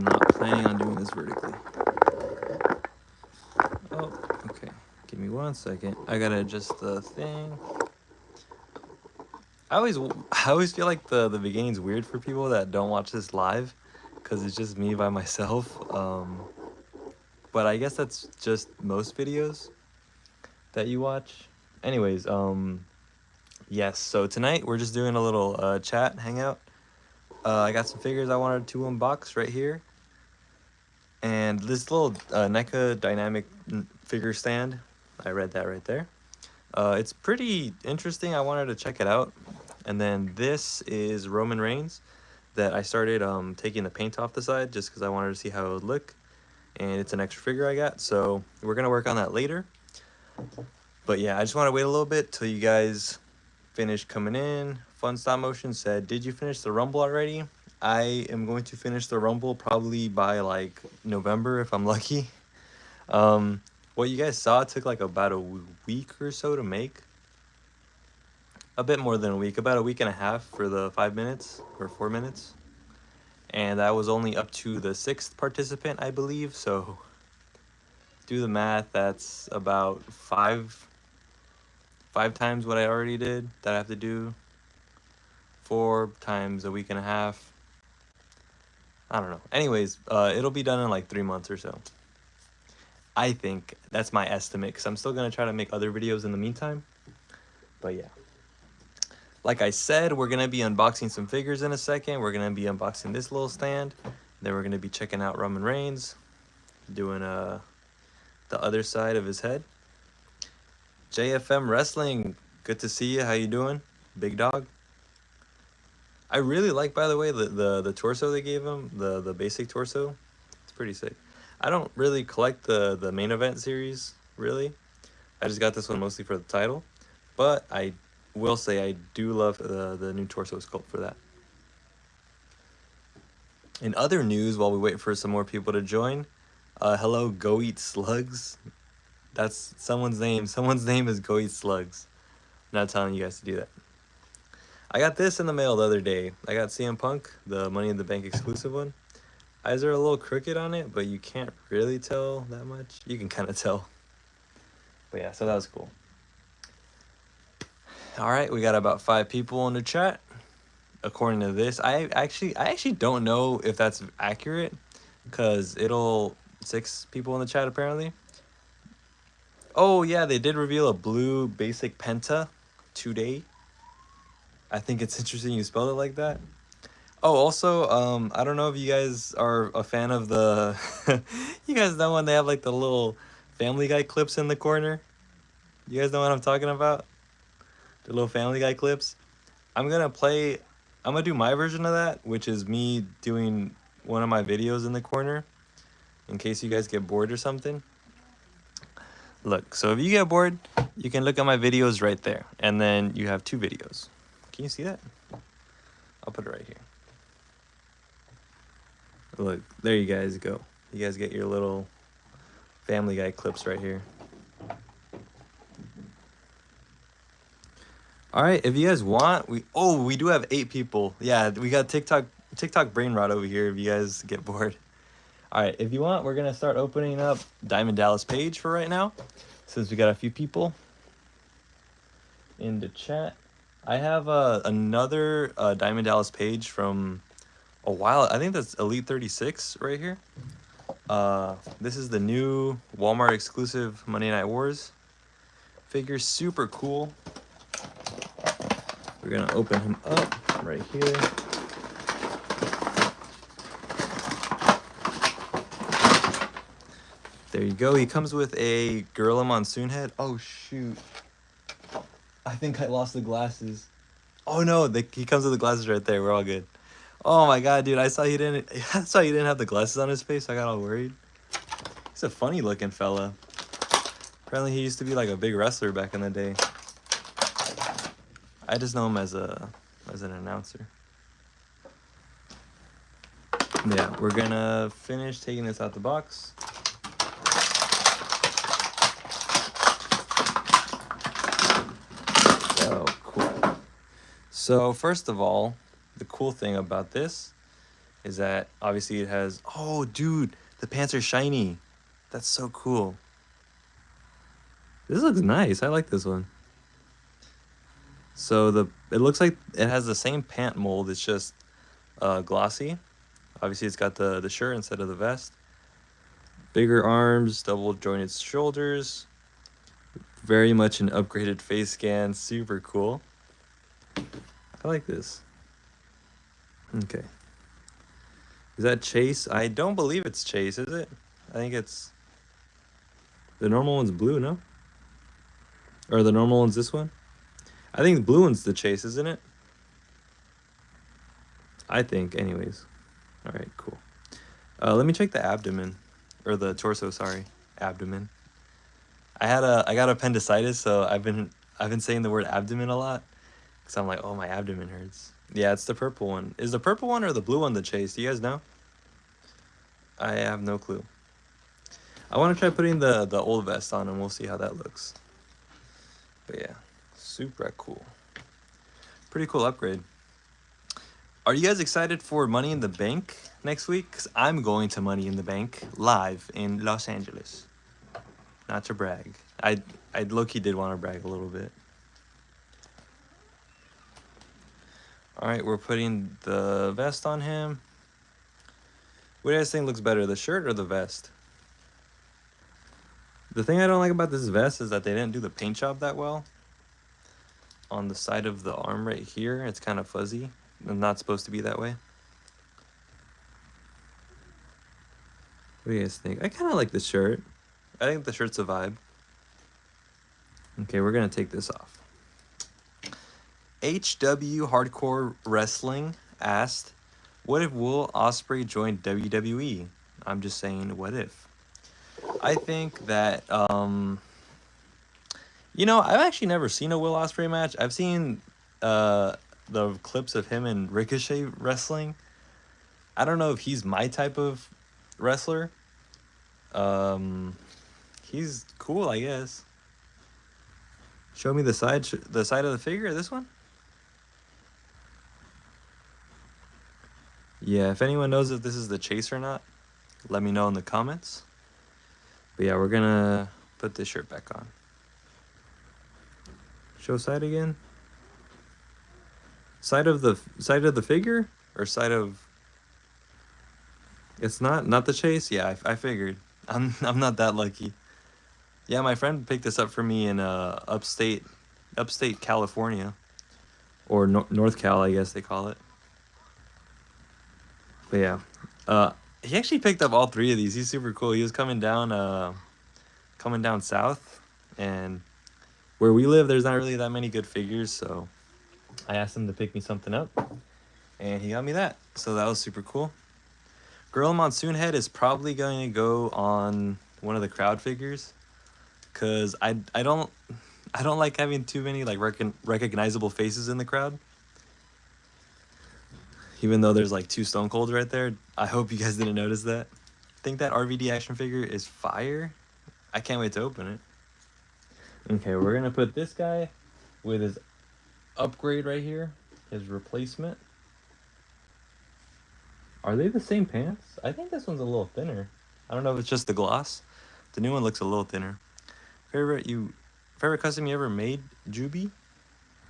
not planning on doing this vertically. Oh, okay. Give me 1 second. I gotta adjust the thing. I always feel like the beginning's weird for people that don't watch this live, because it's just me by myself. But I guess that's just most videos that you watch. Anyways, yes. So tonight we're just doing a little chat hangout. I got some figures I wanted to unbox right here, and this little NECA dynamic figure stand. I read that right there. It's pretty interesting. I wanted to check it out. And then this is Roman Reigns that I started taking the paint off the side just because I wanted to see how it would look. And it's an extra figure I got, so we're going to work on that later. But yeah, I just want to wait a little bit till you guys finish coming in. Fun Stop Motion said, did you finish the Rumble already? I am going to finish the Rumble probably by like November if I'm lucky. What you guys saw took like about a week or so to make. A bit more than a week, about a week and a half for the 5 minutes or 4 minutes. And that was only up to the 6th participant, I believe. So do the math, that's about five times what I already did that I have to do. 4 times a week and a half. I don't know. Anyways, it'll be done in like 3 months or so. I think that's my estimate, because I'm still going to try to make other videos in the meantime. But yeah. Like I said, we're going to be unboxing some figures in a second. We're going to be unboxing this little stand. Then we're going to be checking out Roman Reigns, doing the other side of his head. JFM Wrestling, good to see you. How you doing, big dog? I really like, by the way, the torso they gave him, the basic torso. It's pretty sick. I don't really collect the main event series, really. I just got this one mostly for the title. But I will say I do love the new torso sculpt for that. In other news, while we wait for some more people to join, hello, Go Eat Slugs. That's someone's name. Someone's name is Go Eat Slugs. I'm not telling you guys to do that. I got this in the mail the other day. I got CM Punk, the Money in the Bank exclusive one. Eyes are a little crooked on it, but you can't really tell that much. You can kind of tell. But yeah, so that was cool. All right, we got about 5 people in the chat. According to this, I actually don't know if that's accurate, because it'll 6 people in the chat apparently. Oh yeah, they did reveal a blue basic Penta today. I think it's interesting you spelled it like that. Oh, also, I don't know if you guys are a fan of the you guys know when they have like the little Family Guy clips in the corner? You guys know what I'm talking about? The little Family Guy clips. I'm gonna do my version of that, which is me doing one of my videos in the corner, in case you guys get bored or something. Look, so if you get bored, you can look at my videos right there, and then you have 2 videos. Can you see that? I'll put it right here. Look, there you guys go. You guys get your little Family Guy clips right here. All right, if you guys want, we do have 8 people. Yeah, we got TikTok brain rot over here if you guys get bored. All right, if you want, we're gonna start opening up Diamond Dallas Page for right now, since we got a few people in the chat. I have another Diamond Dallas Page from a while. I think that's Elite 36 right here. This is the new Walmart exclusive Monday Night Wars figure. Super cool. We're gonna open him up right here. There you go. He comes with a Gorilla Monsoon head. Oh shoot. I think I lost the glasses. Oh no, he comes with the glasses right there. We're all good. Oh my god, dude, I saw he didn't have the glasses on his face. I got all worried. He's a funny looking fella. Apparently he used to be like a big wrestler back in the day. I just know him as an announcer. Yeah, we're gonna finish taking this out the box. Oh, cool. So first of all, the cool thing about this is that obviously it has, oh dude, the pants are shiny. That's so cool. This looks nice. I like this one. So it looks like it has the same pant mold. It's just glossy. Obviously, it's got the shirt instead of the vest. Bigger arms, double jointed shoulders. Very much an upgraded face scan. Super cool. I like this. Okay. Is that Chase? I don't believe it's Chase, is it? I think it's... The normal one's blue, no? Or the normal one's this one? I think the blue one's the Chase, isn't it? I think, anyways. Alright, cool. Let me check the abdomen. Or the torso, sorry. Abdomen. I got appendicitis, so I've been saying the word abdomen a lot. Because I'm like, oh, my abdomen hurts. Yeah, it's the purple one. Is the purple one or the blue one the Chase? Do you guys know? I have no clue. I want to try putting the old vest on and we'll see how that looks. But yeah, super cool. Pretty cool upgrade. Are you guys excited for Money in the Bank next week? Because I'm going to Money in the Bank live in Los Angeles. Not to brag. I low-key did want to brag a little bit. Alright, we're putting the vest on him. What do you guys think looks better, the shirt or the vest? The thing I don't like about this vest is that they didn't do the paint job that well. On the side of the arm right here, it's kind of fuzzy. It's not supposed to be that way. What do you guys think? I kind of like the shirt. I think the shirt's a vibe. Okay, we're going to take this off. HW Hardcore Wrestling asked, what if Will Ospreay joined WWE? I'm just saying, what if? I think that, you know, I've actually never seen a Will Ospreay match. I've seen the clips of him and Ricochet wrestling. I don't know if he's my type of wrestler. He's cool, I guess. Show me the side of the figure, this one? Yeah, if anyone knows if this is the Chase or not, let me know in the comments. But yeah, we're gonna put this shirt back on. Show side again. Side of the figure or side of... It's not the Chase. Yeah, I figured. I'm not that lucky. Yeah, my friend picked this up for me in upstate California, or North Cal, I guess they call it. But yeah, he actually picked up all three of these. He's super cool. He was coming down south, and where we live, there's not really that many good figures, so I asked him to pick me something up, and he got me that. So that was super cool. Gorilla Monsoon Head is probably going to go on one of the crowd figures, cause I don't like having too many like recognizable faces in the crowd. Even though there's like 2 Stone Colds right there. I hope you guys didn't notice that. I think that RVD action figure is fire. I can't wait to open it. Okay, we're gonna put this guy with his upgrade right here, his replacement. Are they the same pants? I think this one's a little thinner. I don't know if it's just the gloss. The new one looks a little thinner. Favorite custom you ever made, Juby?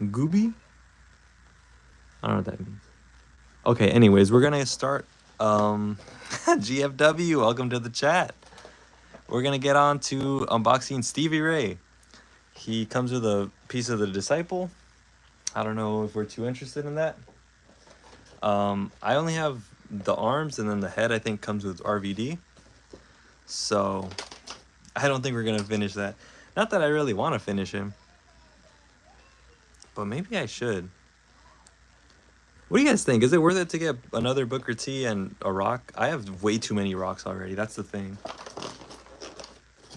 Gooby? I don't know what that means. Okay, anyways, we're gonna start GFW, welcome to the chat. We're gonna get on to unboxing Stevie Ray. He comes with a piece of the Disciple. I don't know if we're too interested in that. I only have the arms, and then the head I think comes with RVD. So I don't think we're gonna finish that. Not that I really want to finish him, but maybe I should. What do you guys think? Is it worth it to get another Booker T and a rock? I have way too many rocks already. That's the thing.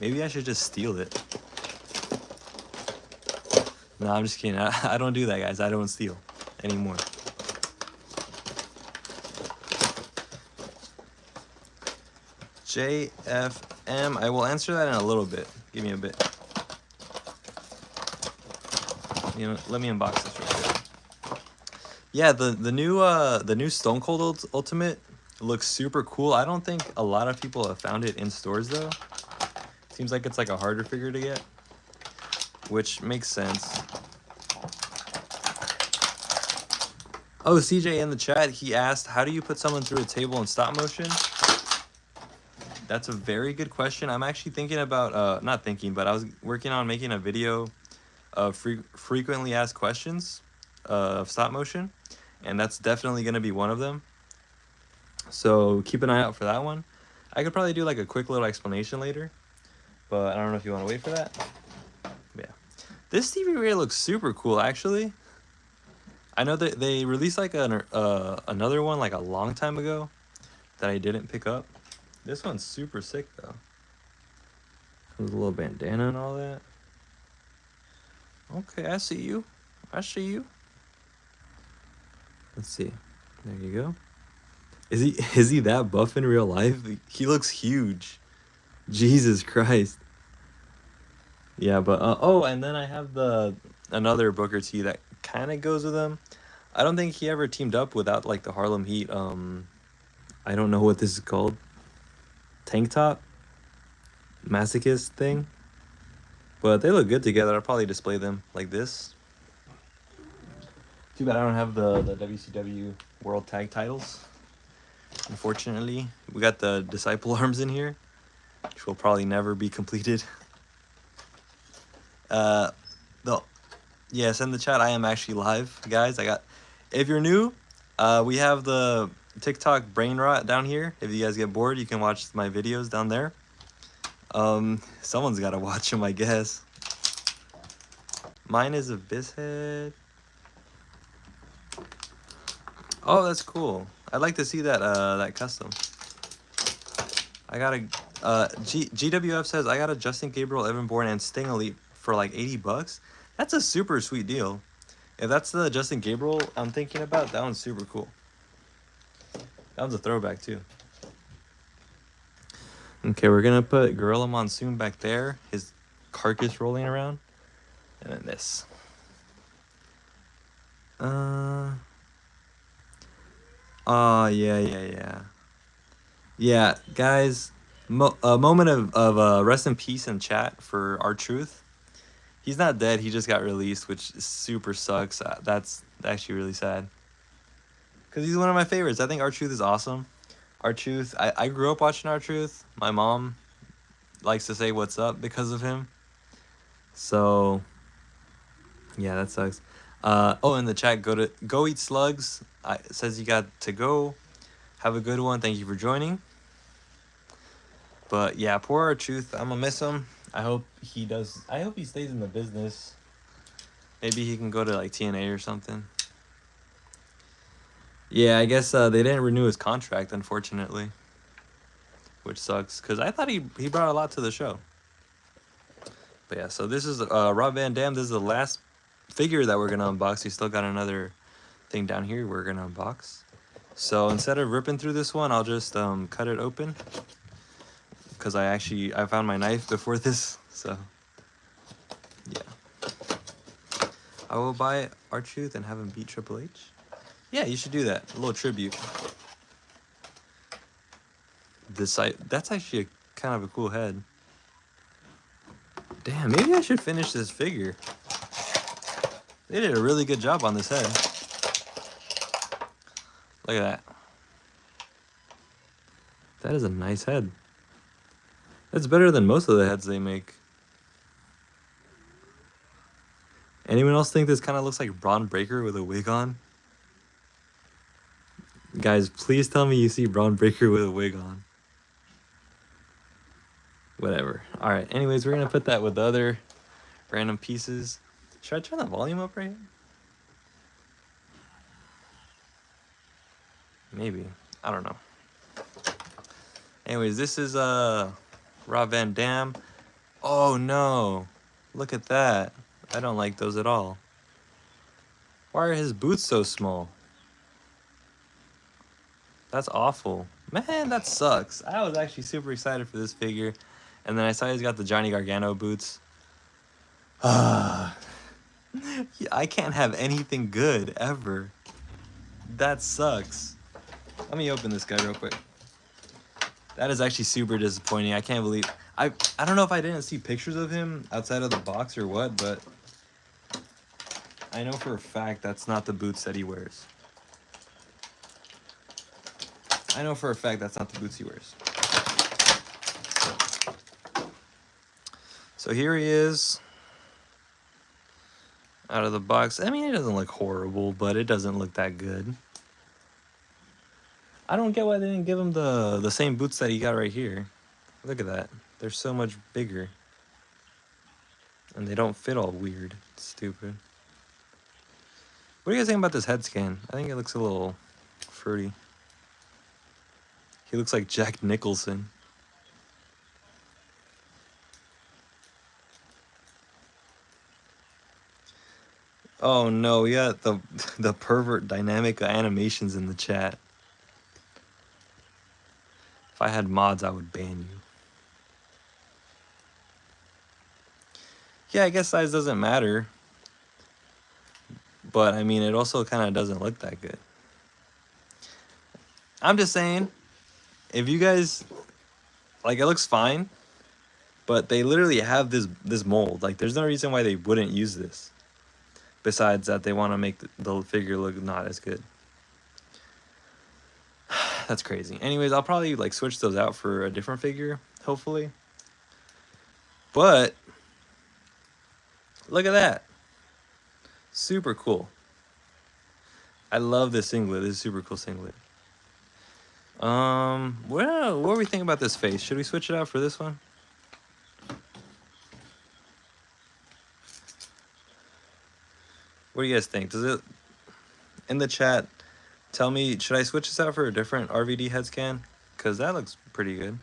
Maybe I should just steal it. No, I'm just kidding. I don't do that, guys. I don't steal anymore. JFM. I will answer that in a little bit. Give me a bit. You know, let me unbox this real quick. Yeah, the new Stone Cold Ultimate It looks super cool. I don't think a lot of people have found it in stores though. Seems like it's like a harder figure to get, which makes sense. Oh, CJ in the chat, he asked, how do you put someone through a table in stop motion? That's a very good question. I'm actually thinking about, not thinking, but I was working on making a video of frequently asked questions of stop motion, and that's definitely going to be one of them. So keep an eye out for that one. I could probably do like a quick little explanation later, but I don't know if you want to wait for that. But yeah, this Stevie Ray looks super cool actually. I know that they released like another one like a long time ago that I didn't pick up. This one's super sick though. With a little bandana and all that. Okay, I see you. I see you. Let's see. There you go. Is he that buff in real life? He looks huge. Jesus Christ. Yeah, but oh, and then I have another Booker T that kind of goes with him. I don't think he ever teamed up without like the Harlem Heat. I don't know what this is called. Tank top, masochist thing. But they look good together. I'll probably display them like this. Too bad I don't have the WCW World Tag Titles. Unfortunately, we got the Disciple arms in here, which will probably never be completed. Yes, in the chat, I am actually live, guys. If you're new, we have the TikTok brain rot down here. If you guys get bored, you can watch my videos down there. Someone's got to watch them, I guess. Mine is Abyss Head. Oh, that's cool. I'd like to see that that custom. I got a GWF says I got a Justin Gabriel, Evan Bourne, and Sting Elite for like $80. That's a super sweet deal. If that's the Justin Gabriel I'm thinking about, that one's super cool. That one's a throwback too. Okay, we're gonna put Gorilla Monsoon back there, his carcass rolling around, and then this. Yeah, guys, a moment of rest in peace in chat for R-Truth. He's not dead, he just got released, which super sucks. That's actually really sad. Because he's one of my favorites. I think R-Truth is awesome. R-Truth, I grew up watching R-Truth. My mom likes to say what's up because of him. So, yeah, that sucks. Oh, in the chat, go eat slugs. It says you got to go. Have a good one. Thank you for joining. But yeah, poor R-Truth. I'm gonna miss him. I hope he stays in the business. Maybe he can go to like TNA or something. Yeah, I guess they didn't renew his contract, unfortunately, which sucks because I thought he brought a lot to the show. But yeah, so this is Rob Van Dam. This is the last figure that we're gonna unbox. We still got another thing down here we're gonna unbox. So instead of ripping through this one, I'll just cut it open because I found my knife before this. So yeah, I will buy R-Truth and have him beat Triple H. Yeah, you should do that. A little tribute. That's actually kind of a cool head. Damn, maybe I should finish this figure. They did a really good job on this head. Look at that. That is a nice head. That's better than most of the heads they make. Anyone else think this kind of looks like Braun Breaker with a wig on? Guys, please tell me you see Braun Breaker with a wig on. Whatever. Alright, anyways, we're going to put that with the other random pieces. Should I turn the volume up right here? Maybe. I don't know. Anyways, this is Rob Van Dam. Oh no. Look at that. I don't like those at all. Why are his boots so small? That's awful. Man, that sucks. I was actually super excited for this figure. And then I saw he's got the Johnny Gargano boots. I can't have anything good, ever. That sucks. Let me open this guy real quick. That is actually super disappointing. I can't believe... I don't know if I didn't see pictures of him outside of the box or what, but I know for a fact that's not the boots that he wears. I know for a fact that's not the boots he wears. So here he is. Out of the box. I mean, it doesn't look horrible, but it doesn't look that good. I don't get why they didn't give him the same boots that he got right here. Look at that. They're so much bigger. And they don't fit all weird. It's stupid. What do you guys think about this head scan? I think it looks a little fruity. He looks like Jack Nicholson. Oh no, we got the pervert dynamic animations in the chat. If I had mods, I would ban you. Yeah, I guess size doesn't matter. But, I mean, it also kind of doesn't look that good. I'm just saying, if you guys... Like, it looks fine. But they literally have this mold. Like, there's no reason why they wouldn't use this. Besides that, they want to make the figure look not as good. That's crazy. Anyways, I'll probably like switch those out for a different figure, hopefully. But look at that. Super cool. I love this singlet. This is a super cool singlet. What do we think about this face? Should we switch it out for this one? What do you guys think? Does it, in the chat, tell me, should I switch this out for a different RVD head scan? Because that looks pretty good.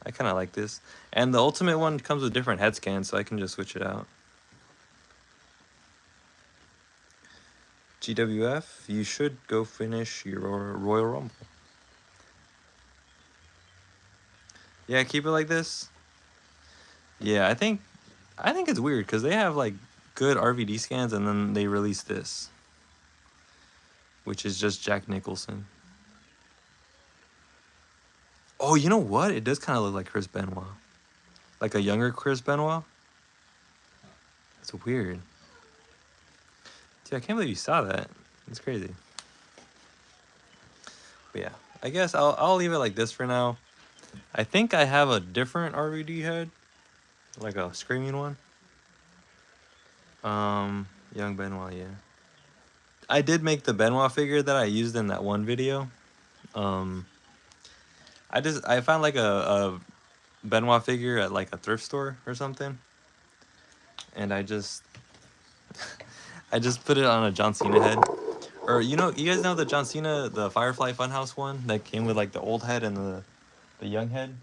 I kind of like this. And the ultimate one comes with different head scans, so I can just switch it out. GWF, you should go finish your Royal Rumble. Yeah, keep it like this. Yeah, I think it's weird because they have like good RVD scans and then they release this, which is just Jack Nicholson. Oh, you know what? It does kind of look like Chris Benoit. Like a younger Chris Benoit. That's weird. Dude, I can't believe you saw that. It's crazy. But yeah, I guess I'll leave it like this for now. I think I have a different RVD head. Like a screaming one. Young Benoit, yeah. I did make the Benoit figure that I used in that one video. I found like a Benoit figure at like a thrift store or something. And I just put it on a John Cena head. Or you guys know the John Cena, the Firefly Funhouse one that came with like the old head and the young head?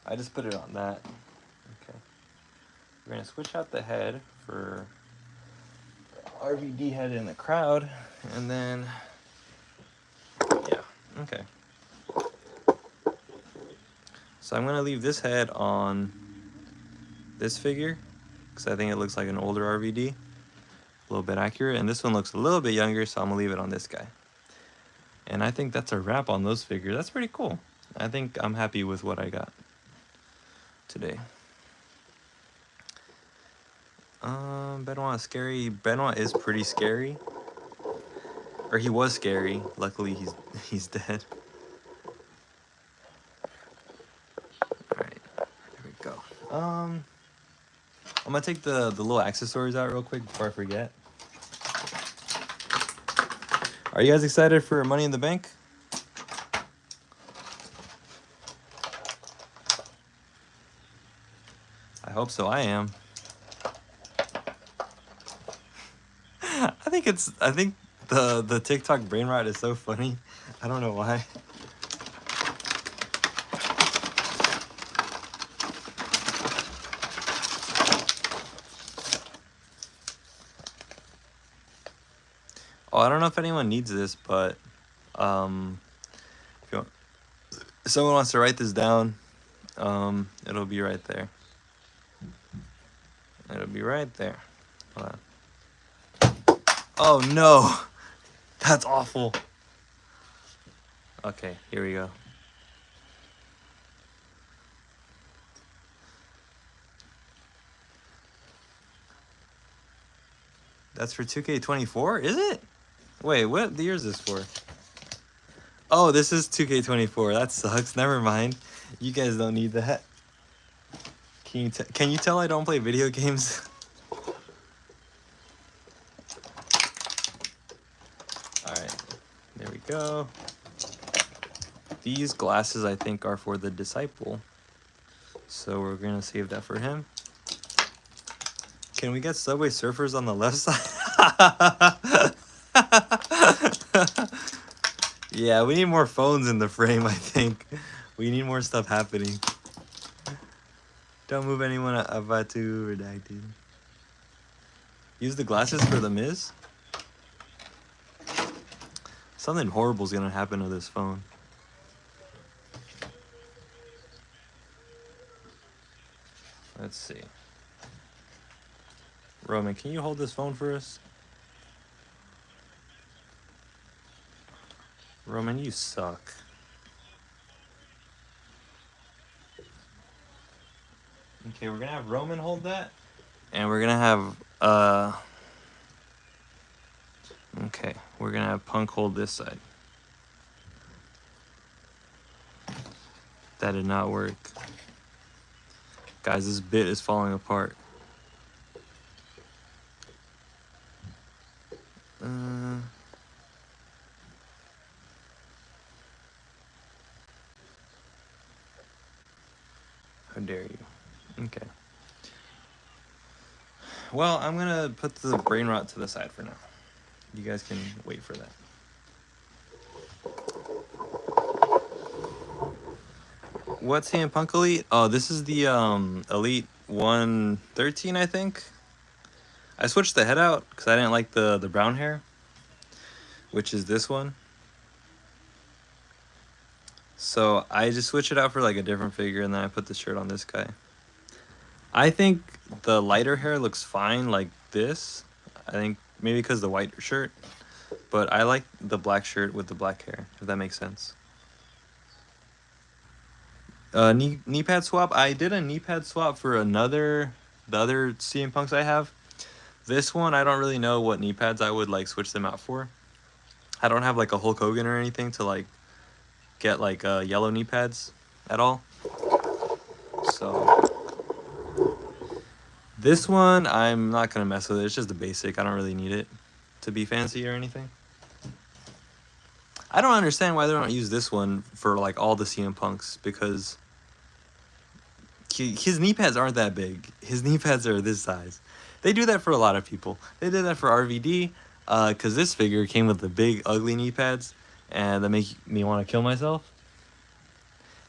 I just put it on that. Okay. We're gonna switch out the head for RVD head in the crowd, and then yeah, okay. So I'm gonna leave this head on this figure because I think it looks like an older RVD, a little bit accurate, and this one looks a little bit younger, so I'm gonna leave it on this guy. And I think that's a wrap on those figures. That's pretty cool. I think I'm happy with what I got today. Benoit is scary. Benoit is pretty scary. Or he was scary. Luckily he's dead. Alright, there we go. I'm gonna take the little accessories out real quick before I forget. Are you guys excited for Money in the Bank? I hope so. I am. I think the TikTok brain rot is so funny. I don't know why. Oh, I don't know if anyone needs this, but if someone wants to write this down, it'll be right there. It'll be right there. Hold on. Oh no, that's awful. Okay, here we go. That's for 2K24, is it? Wait, what year is this for? Oh, this is 2K24. That sucks. Never mind. You guys don't need that. Can you tell I don't play video games? Alright, there we go. These glasses, I think, are for the disciple. So we're gonna save that for him. Can we get Subway Surfers on the left side? Yeah, we need more phones in the frame, I think. We need more stuff happening. Don't move anyone about to redacted. Use the glasses for the Miz? Something horrible is gonna happen to this phone. Let's see. Roman, can you hold this phone for us? Roman, you suck. Okay, we're gonna have Roman hold that. And we're gonna have, okay, we're gonna have Punk hold this side. That did not work. Guys, this bit is falling apart. How dare you? Okay. Well, I'm gonna put the brain rot to the side for now. You guys can wait for that. What's CM Punk Elite? Oh, this is the Elite 113, I think. I switched the head out because I didn't like the brown hair, which is this one. So I just switched it out for like a different figure, and then I put the shirt on this guy. I think the lighter hair looks fine like this. I think maybe because the white shirt, but I like the black shirt with the black hair, if that makes sense. Knee pad swap. I did a knee pad swap for the other CM Punks I have. This one, I don't really know what knee pads I would like switch them out for. I don't have like a Hulk Hogan or anything to like get like yellow knee pads at all. So this one, I'm not gonna mess with it. It's just a basic. I don't really need it to be fancy or anything. I don't understand why they don't use this one for like all the CM Punks, because his knee pads aren't that big. His knee pads are this size. They do that for a lot of people. They did that for RVD, because this figure came with the big, ugly knee pads, and that make me want to kill myself.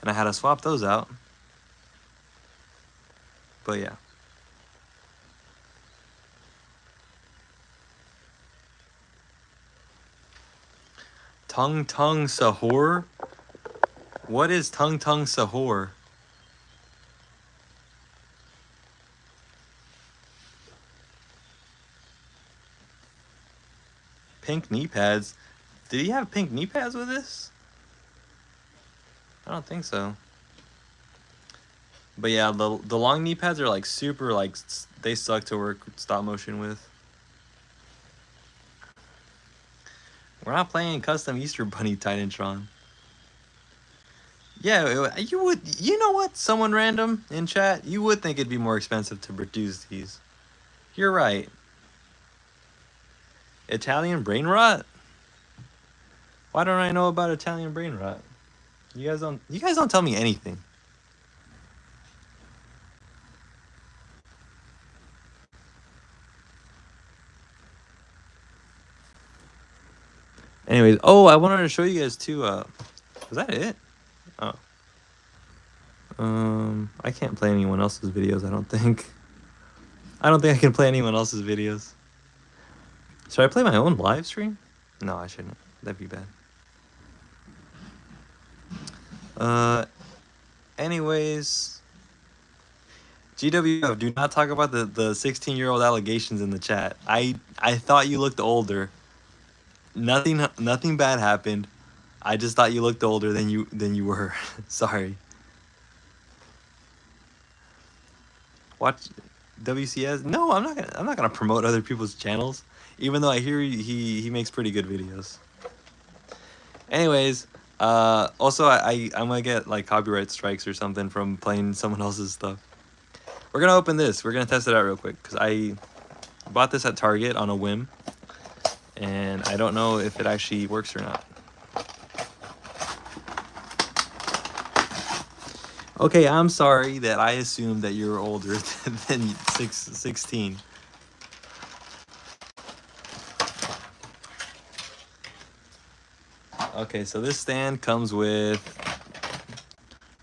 And I had to swap those out. But yeah. Tung Tung Sahur? What is Tung Tung Sahur? Pink knee pads? Did he have pink knee pads with this? I don't think so. But yeah, the long knee pads are like super, like, they suck to work stop motion with. We're not playing custom Easter Bunny Titantron. Yeah, you know what? Someone random in chat, you would think it'd be more expensive to produce these. You're right. Italian brain rot? Why don't I know about Italian brain rot? You guys don't tell me anything. Anyways, oh, I wanted to show you guys too. Was that it? Oh. I can't play anyone else's videos, I don't think. I don't think I can play anyone else's videos. Should I play my own live stream? No, I shouldn't. That'd be bad. Anyways. GWF, do not talk about the 16-year-old allegations in the chat. I thought you looked older. Nothing bad happened. I just thought you looked older than you were. Sorry. Watch WCS. No, I'm not gonna promote other people's channels, even though I hear he makes pretty good videos. Anyways, also I'm gonna get like copyright strikes or something from playing someone else's stuff. We're gonna open this. We're gonna test it out real quick because I bought this at Target on a whim, and I don't know if it actually works or not. Okay, I'm sorry that I assumed that you were older than 16. Okay, so this stand comes with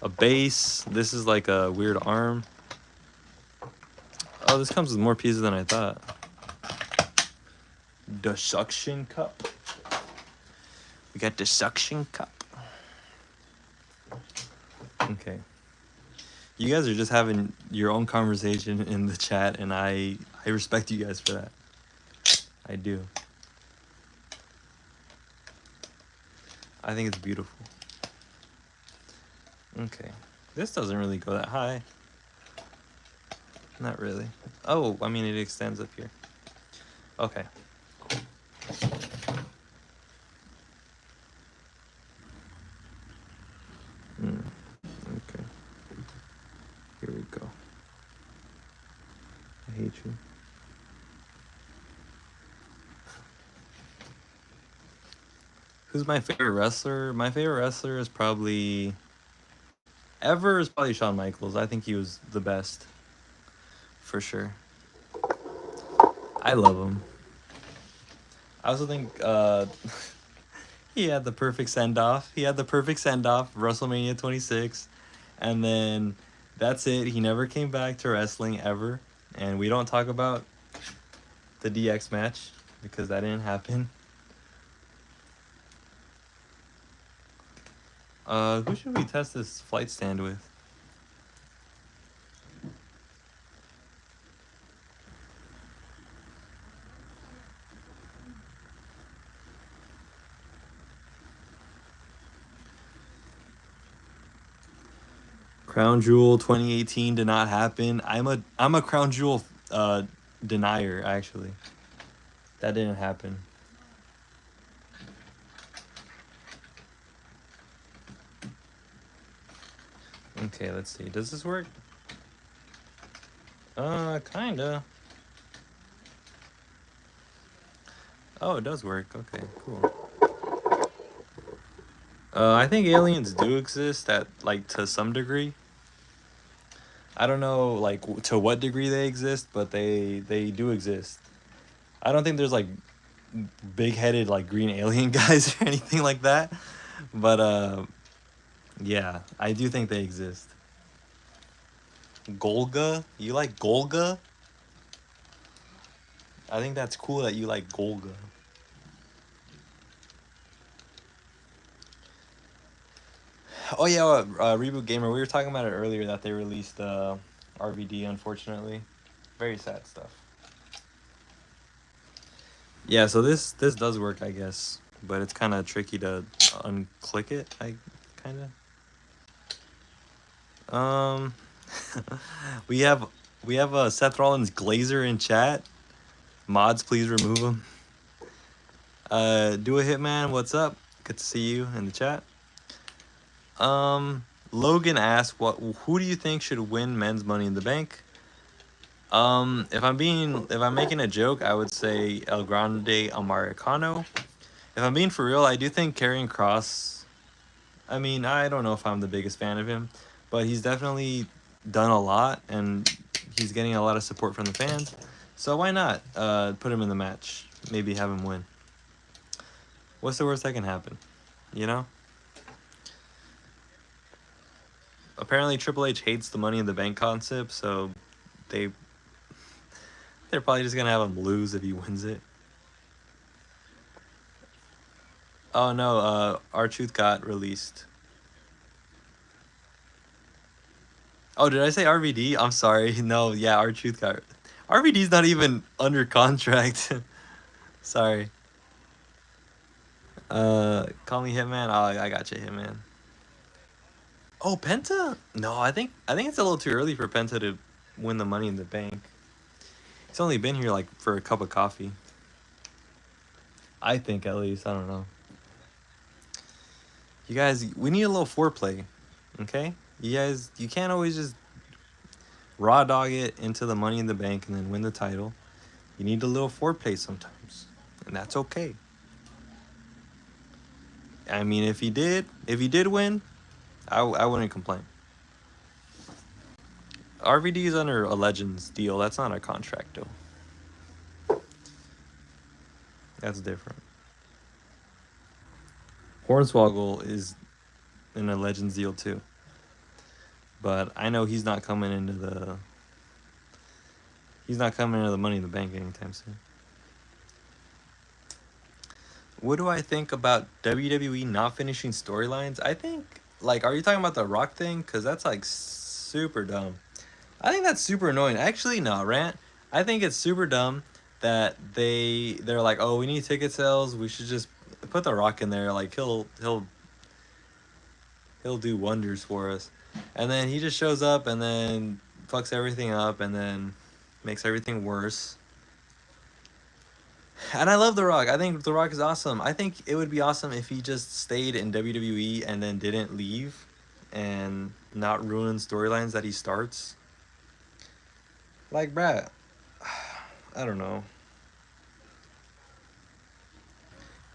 a base. This is like a weird arm. Oh, this comes with more pieces than I thought. The suction cup. We got the suction cup. Okay. You guys are just having your own conversation in the chat, and I respect you guys for that. I do. I think it's beautiful. Okay. This doesn't really go that high. Not really. Oh, I mean, it extends up here. Okay. Okay. Here we go. I hate you. Who's my favorite wrestler? My favorite wrestler is probably... Ever is probably Shawn Michaels. I think he was the best. For sure. I love him. I also think he had the perfect send-off. He had the perfect send-off, WrestleMania 26. And then that's it. He never came back to wrestling ever. And we don't talk about the DX match because that didn't happen. Who should we test this flight stand with? Crown Jewel 2018 did not happen. I'm a Crown Jewel denier, actually. That didn't happen. Okay, let's see. Does this work? Kinda. Oh, it does work. Okay, cool. I think aliens do exist at, like, to some degree. I don't know, like, to what degree they exist, but they do exist. I don't think there's, like, big-headed, like, green alien guys or anything like that. But, yeah, I do think they exist. Golga? You like Golga? I think that's cool that you like Golga. Oh yeah, Reboot Gamer, we were talking about it earlier that they released RVD, unfortunately. Very sad stuff. Yeah, so this does work, I guess, but it's kind of tricky to unclick it, kind of. we have Seth Rollins Glazer in chat. Mods, please remove him. Do a Hitman, what's up? Good to see you in the chat. Logan asked, who do you think should win men's Money in the Bank? If I'm making a joke, I would say El Grande Americano. If I'm being for real, I do think Karrion Kross, I mean, I don't know if I'm the biggest fan of him, but he's definitely done a lot, and he's getting a lot of support from the fans. So why not put him in the match? Maybe have him win. What's the worst that can happen? You know? Apparently Triple H hates the Money in the Bank concept, so they're probably just gonna have him lose if he wins it. Oh no, R-Truth got released. Oh, did I say RVD? I'm sorry. No, yeah, R-Truth got... RVD's not even under contract. Sorry. Call me Hitman. Oh, I got you, Hitman. Oh, Penta? No, I think it's a little too early for Penta to win the Money in the Bank. He's only been here like for a cup of coffee. I think at least. I don't know. You guys, we need a little foreplay, okay? You guys, you can't always just raw dog it into the Money in the Bank and then win the title. You need a little foreplay sometimes, and that's okay. I mean, if he did win, I wouldn't complain. RVD is under a Legends deal. That's not a contract deal. That's different. Hornswoggle is in a Legends deal too. But I know he's not coming into the Money in the Bank anytime soon. What do I think about WWE not finishing storylines? I think, like, are you talking about the Rock thing? Because that's, like, super dumb. I think that's super annoying. Actually, no, Rant. I think it's super dumb that they're like, oh, we need ticket sales. We should just put the Rock in there. Like, he'll do wonders for us. And then he just shows up and then fucks everything up and then makes everything worse. And I love The Rock. I think The Rock is awesome. I think it would be awesome if he just stayed in WWE and then didn't leave and not ruin storylines that he starts. Like, Brad, I don't know.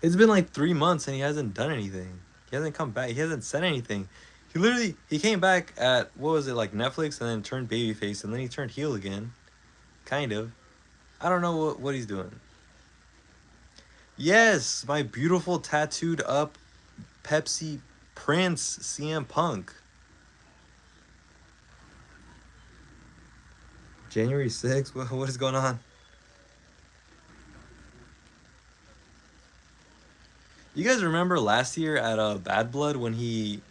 It's been like 3 months and he hasn't done anything. He hasn't come back. He hasn't said anything. He came back at, what was it, like Netflix, and then turned babyface, and then he turned heel again. Kind of. I don't know what he's doing. Yes, my beautiful tattooed up Pepsi Prince CM Punk. January 6th? What is going on? You guys remember last year at Bad Blood when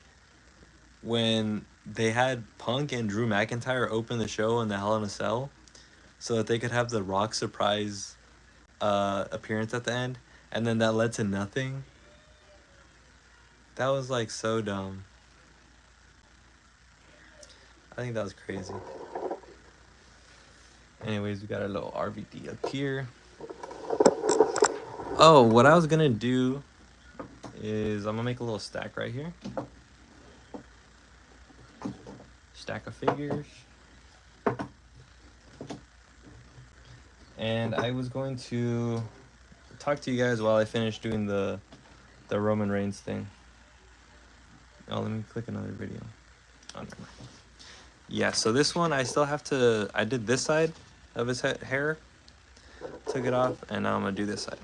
they had Punk and Drew McIntyre open the show in the Hell in a Cell so that they could have the Rock surprise appearance at the end, and then that led to nothing? That was like so dumb. I think that was crazy. Anyways, we got a little RVD up here. Oh, what I was gonna do is I'm gonna make a little stack right here. Stack of figures. And I was going to talk to you guys while I finish doing the Roman Reigns thing. Oh, let me click another video. Oh, never mind. Yeah, so this one I still have to, I did this side of his hair, took it off, and now I'm gonna do this side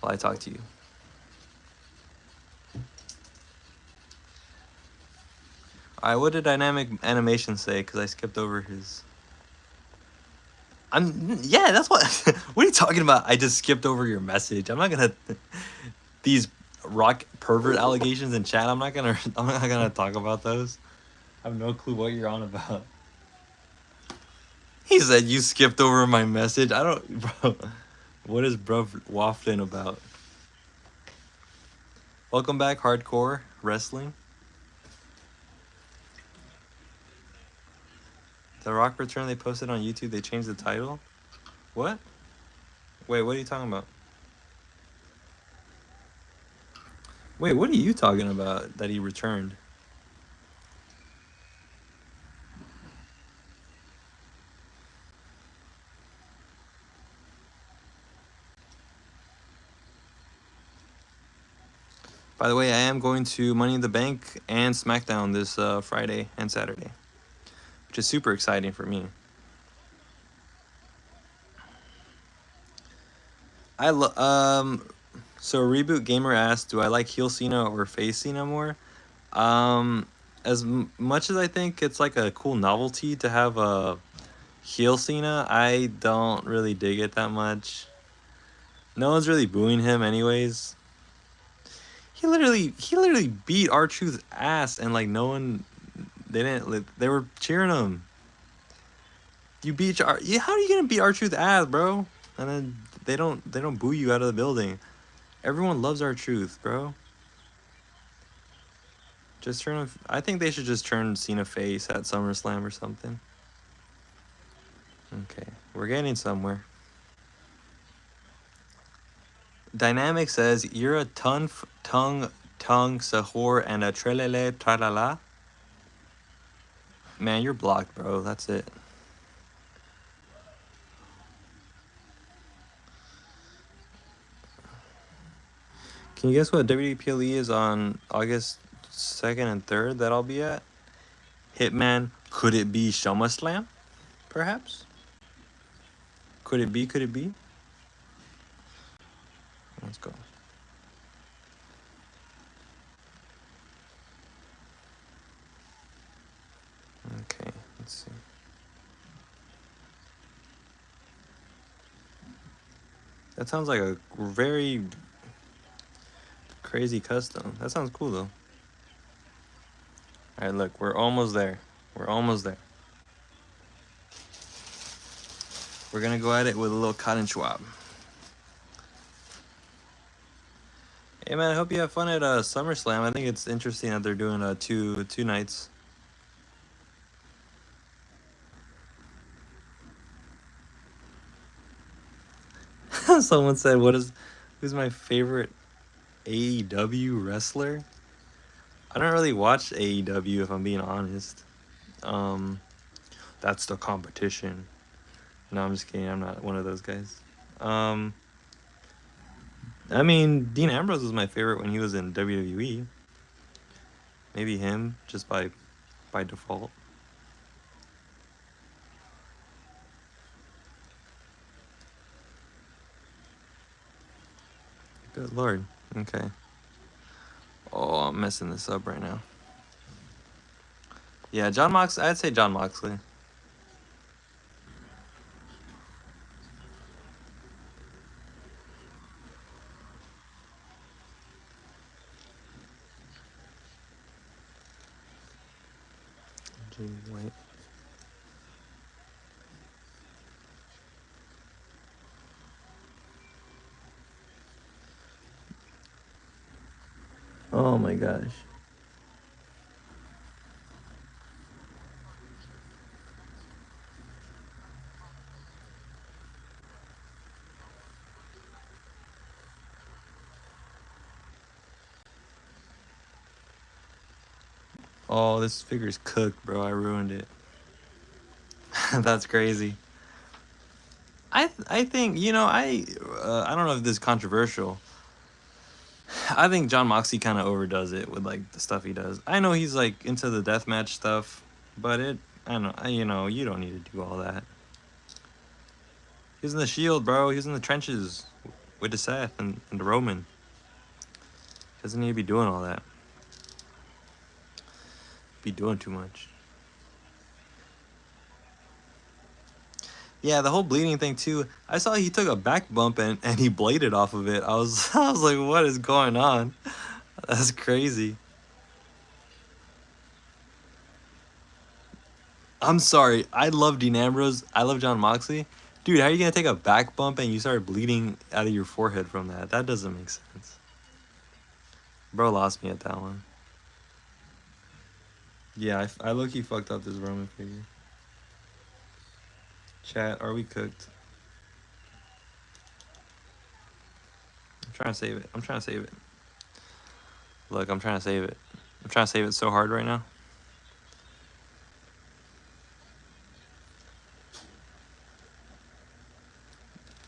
while I talk to you. Alright, what did Dynamic Animation say? Because I skipped over his... Yeah, that's what... What are you talking about? I just skipped over your message. I'm not gonna... These Rock pervert allegations in chat, I'm not gonna talk about those. I have no clue what you're on about. He said you skipped over my message. I don't... Bro, what is bro waffling about? Welcome back, Hardcore Wrestling. The Rock return they posted on YouTube, they changed the title? What? Wait, what are you talking about? Wait, what are you talking about that he returned? By the way, I am going to Money in the Bank and SmackDown this Friday and Saturday, which is super exciting for me. So Reboot Gamer asked, do I like heel Cena or face Cena more? As much as I think it's like a cool novelty to have a heel Cena, I don't really dig it that much. No one's really booing him anyways. He literally beat R-Truth's ass, and like they were cheering him. How are you gonna beat R-Truth's ass, bro? And then they don't boo you out of the building. Everyone loves our truth, bro. Just turn. I think they should just turn Cena face at SummerSlam or something. Okay, we're getting somewhere. Dynamic says you're a tongue, sahur, and a trelele tralala. Man, you're blocked, bro. That's it. Can you guess what WPLE is on August 2nd and 3rd that I'll be at? Hitman, could it be SummerSlam? Perhaps? Could it be? Could it be? Let's go. Okay, let's see. That sounds like a very crazy custom. That sounds cool though. Alright, look, we're almost there. We're almost there. We're gonna go at it with a little cotton swab. Hey man, I hope you have fun at SummerSlam. I think it's interesting that they're doing two nights. Someone said, who's my favorite AEW wrestler? I don't really watch AEW if I'm being honest. That's the competition. No, I'm just kidding. I'm not one of those guys. I mean, Dean Ambrose was my favorite when he was in WWE. Maybe him, just by default. Good lord. Okay. Oh, I'm messing this up right now. Yeah, John Moxley. I'd say John Moxley. Wait. Oh my gosh. Oh, this figure's cooked, bro. I ruined it. That's crazy. I think, you know, I don't know if this is controversial. I think John Moxley kind of overdoes it with like the stuff he does. I know he's like into the deathmatch stuff, but I don't know, you know, you don't need to do all that. He's in the Shield, bro. He's in the trenches with the Seth and the Roman. Doesn't need to be doing all that. Be doing too much. Yeah, the whole bleeding thing too. I saw he took a back bump and he bladed off of it. I was like, what is going on? That's crazy. I'm sorry. I love Dean Ambrose. I love John Moxley. Dude, how are you gonna take a back bump and you start bleeding out of your forehead from that? That doesn't make sense. Bro lost me at that one. Yeah, I low-key fucked up this Roman figure. Chat, are we cooked? I'm trying to save it. I'm trying to save it. Look, I'm trying to save it. I'm trying to save it so hard right now.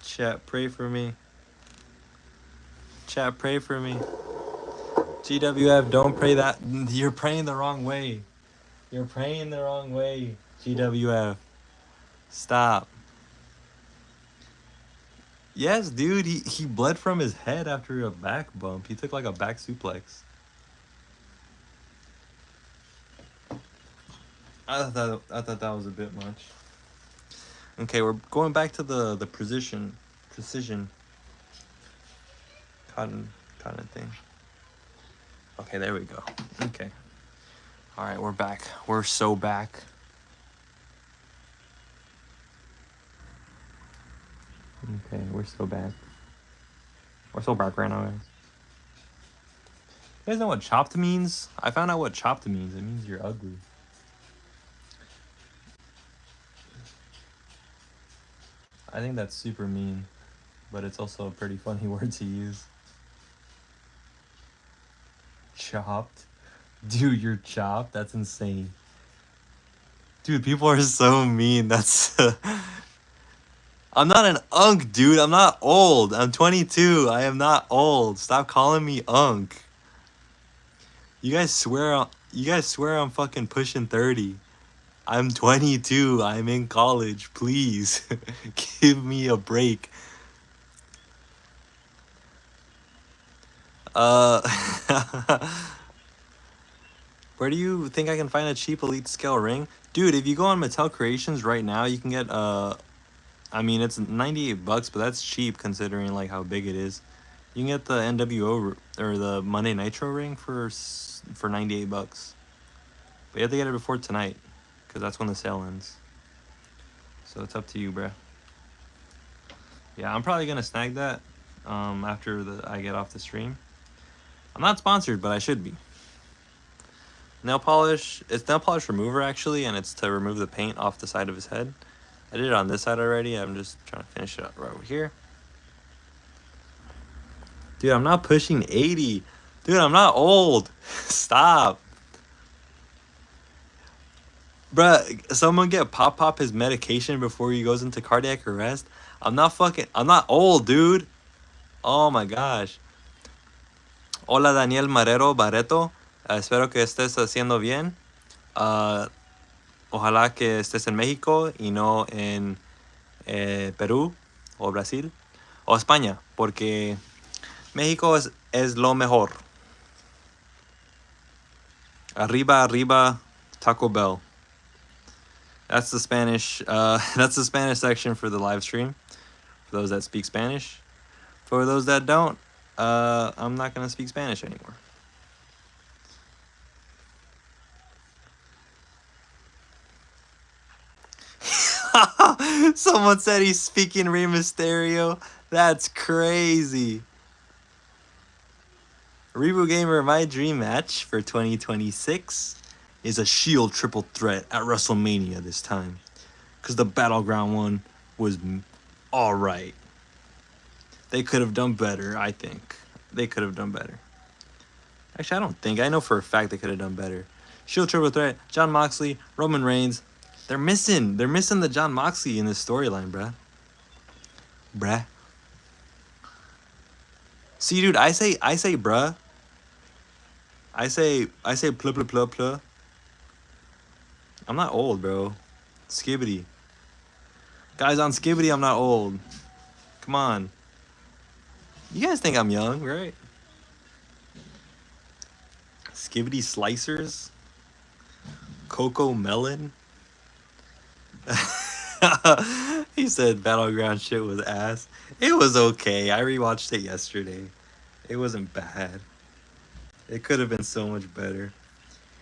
Chat, pray for me. Chat, pray for me. GWF, don't pray that. You're praying the wrong way. You're praying the wrong way, GWF. Stop. Yes, dude, he bled from his head after a back bump. He took like a back suplex. I thought that was a bit much. Okay, we're going back to the precision cotton thing. Okay, there we go. Okay. All right, we're back. We're so back. Okay, we're so back. We're so back right now, guys. You guys know what chopped means? I found out what chopped means. It means you're ugly. I think that's super mean, but it's also a pretty funny word to use. Chopped? Dude, you're chopped? That's insane. Dude, people are so mean. That's... I'm not an unk, dude. I'm not old. I'm 22. I am not old. Stop calling me unk. You guys swear I'm fucking pushing 30. I'm 22. I'm in college. Please. Give me a break. Where do you think I can find a cheap elite scale ring? Dude, if you go on Mattel Creations right now, you can get I mean, it's 98 bucks, but that's cheap considering like how big it is. You can get the NWO or the Monday Nitro ring for 98 bucks. But you have to get it before tonight, because that's when the sale ends. So it's up to you, bruh. Yeah, I'm probably gonna snag that after I get off the stream. I'm not sponsored, but I should be. Nail polish. It's nail polish remover actually, and it's to remove the paint off the side of his head. I did it on this side already. I'm just trying to finish it up right over here. Dude, I'm not pushing 80. Dude, I'm not old. Stop. Bruh, someone get Pop his medication before he goes into cardiac arrest. I'm not old, dude. Oh my gosh. Hola, Daniel Marrero Barreto. Espero que estés haciendo bien. Ojalá que estés en México y no en Perú o Brasil o España, porque México es lo mejor. Arriba, arriba, Taco Bell. That's the Spanish. That's the Spanish section for the live stream. For those that speak Spanish. For those that don't, I'm not gonna speak Spanish anymore. Someone said he's speaking Rey Mysterio. That's crazy. Reboot Gamer, my dream match for 2026 is a Shield triple threat at WrestleMania this time. Because the Battleground one was alright. They could have done better, I think. They could have done better. Actually, I don't think. I know for a fact they could have done better. Shield triple threat, Jon Moxley, Roman Reigns. They're missing the Jon Moxley in this storyline, bruh. Bruh. See, dude, I say bruh. I say pluh pluh pluh pluh. I'm not old, bro. Skibbity. Guys, on Skibbity, I'm not old. Come on. You guys think I'm young, right? Skibbity Slicers? Coco Melon? He said Battleground shit was ass. It was okay. I rewatched it yesterday. It wasn't bad. It could have been so much better.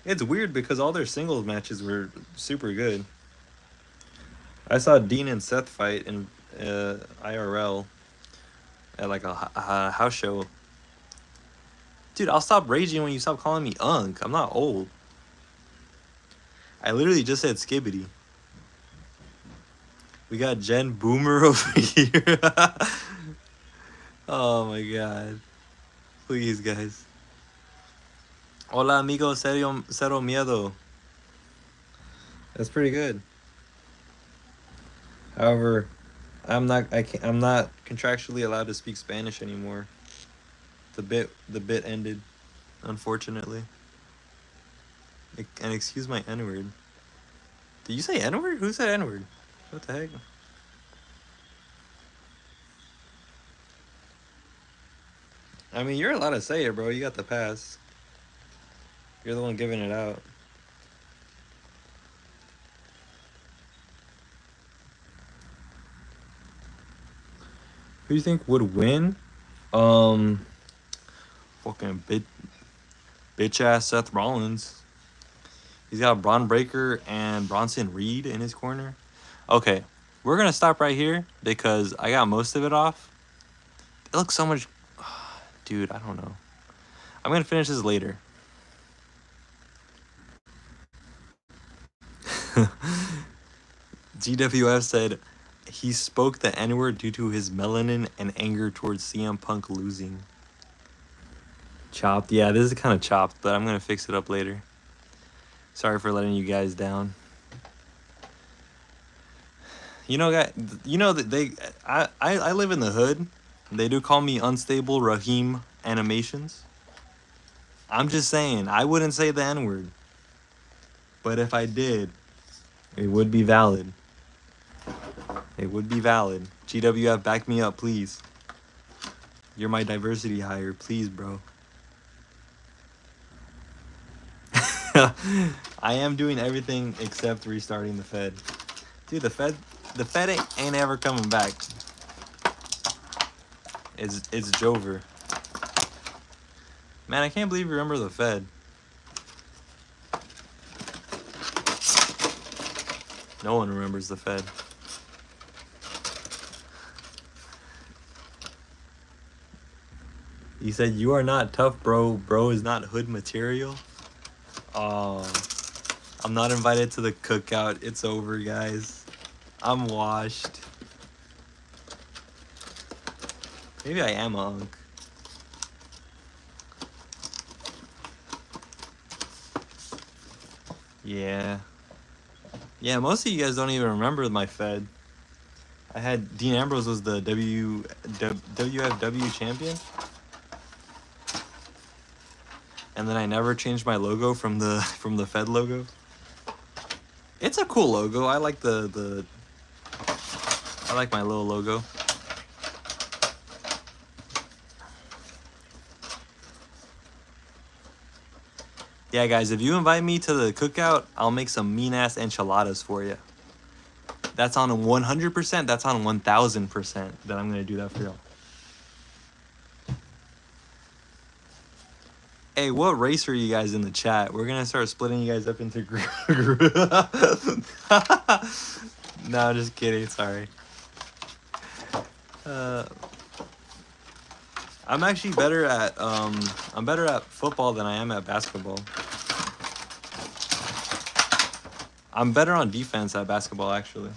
It's weird because all their singles matches were super good. I saw Dean and Seth fight in IRL at like a house show. Dude, I'll stop raging when you stop calling me unk. I'm not old. I literally just said skibbity. We got Jen Boomer over here. Oh my god. Please, guys. Hola, amigo, cero miedo. That's pretty good. However, I'm not contractually allowed to speak Spanish anymore. The bit ended, unfortunately. And excuse my N-word. Did you say N-word? Who said N-word? What the heck? I mean, you're allowed to say it, bro. You got the pass. You're the one giving it out. Who do you think would win? Fucking bitch ass Seth Rollins. He's got Braun Breaker and Bronson Reed in his corner. Okay, we're gonna stop right here because I got most of it off. It looks so much. Dude, I don't know. I'm gonna finish this later. GWF said he spoke the N-word due to his melanin and anger towards CM Punk losing. Chopped. Yeah, this is kind of chopped, but I'm gonna fix it up later. Sorry for letting you guys down. You know, guys. You know that I live in the hood. They do call me Unstable Raheem Animations. I'm just saying, I wouldn't say the N-word. But if I did, it would be valid. It would be valid. GWF, back me up, please. You're my diversity hire. Please, bro. I am doing everything except restarting the Fed. Dude, the Fed ain't ever coming back. It's Jover. Man, I can't believe you remember the Fed. No one remembers the Fed. He said, "You are not tough, bro. Bro is not hood material." Oh, I'm not invited to the cookout. It's over, guys. I'm washed. Maybe I am a hunk. Yeah. Yeah, most of you guys don't even remember my Fed. I had Dean Ambrose was the WFW champion. And then I never changed my logo from the Fed logo. It's a cool logo. I like I like my little logo. Yeah, guys, if you invite me to the cookout, I'll make some mean-ass enchiladas for you. That's on 100%. That's on 1,000% that I'm going to do that for y'all. Hey, what race are you guys in the chat? We're going to start splitting you guys up into groups. No, just kidding. Sorry. I'm actually better at I'm better at football than I am at basketball. I'm better on defense at basketball, actually.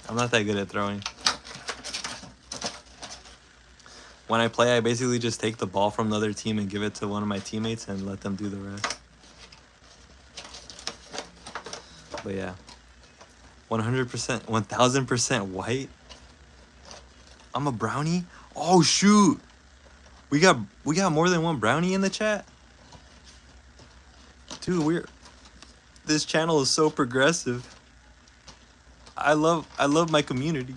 I'm not that good at throwing. When I play, I basically just take the ball from the other team and give it to one of my teammates and let them do the rest. But yeah. 100%, 1,000% white? I'm a brownie? Oh, shoot! We got more than one brownie in the chat? Dude, this channel is so progressive. I love my community.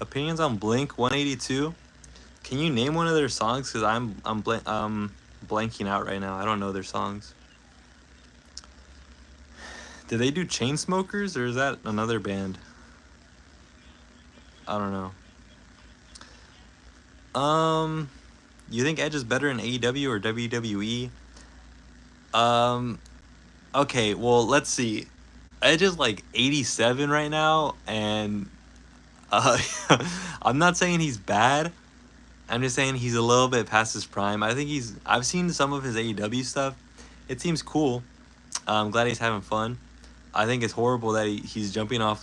Opinions on Blink 182? Can you name one of their songs? Cause I'm blanking out right now. I don't know their songs. Did they do Chainsmokers or is that another band? I don't know. You think Edge is better in AEW or WWE? Okay, well, let's see. Edge is like 87 right now, and I'm not saying he's bad. I'm just saying he's a little bit past his prime. I think I've seen some of his AEW stuff. It seems cool. I'm glad he's having fun. I think it's horrible that he's jumping off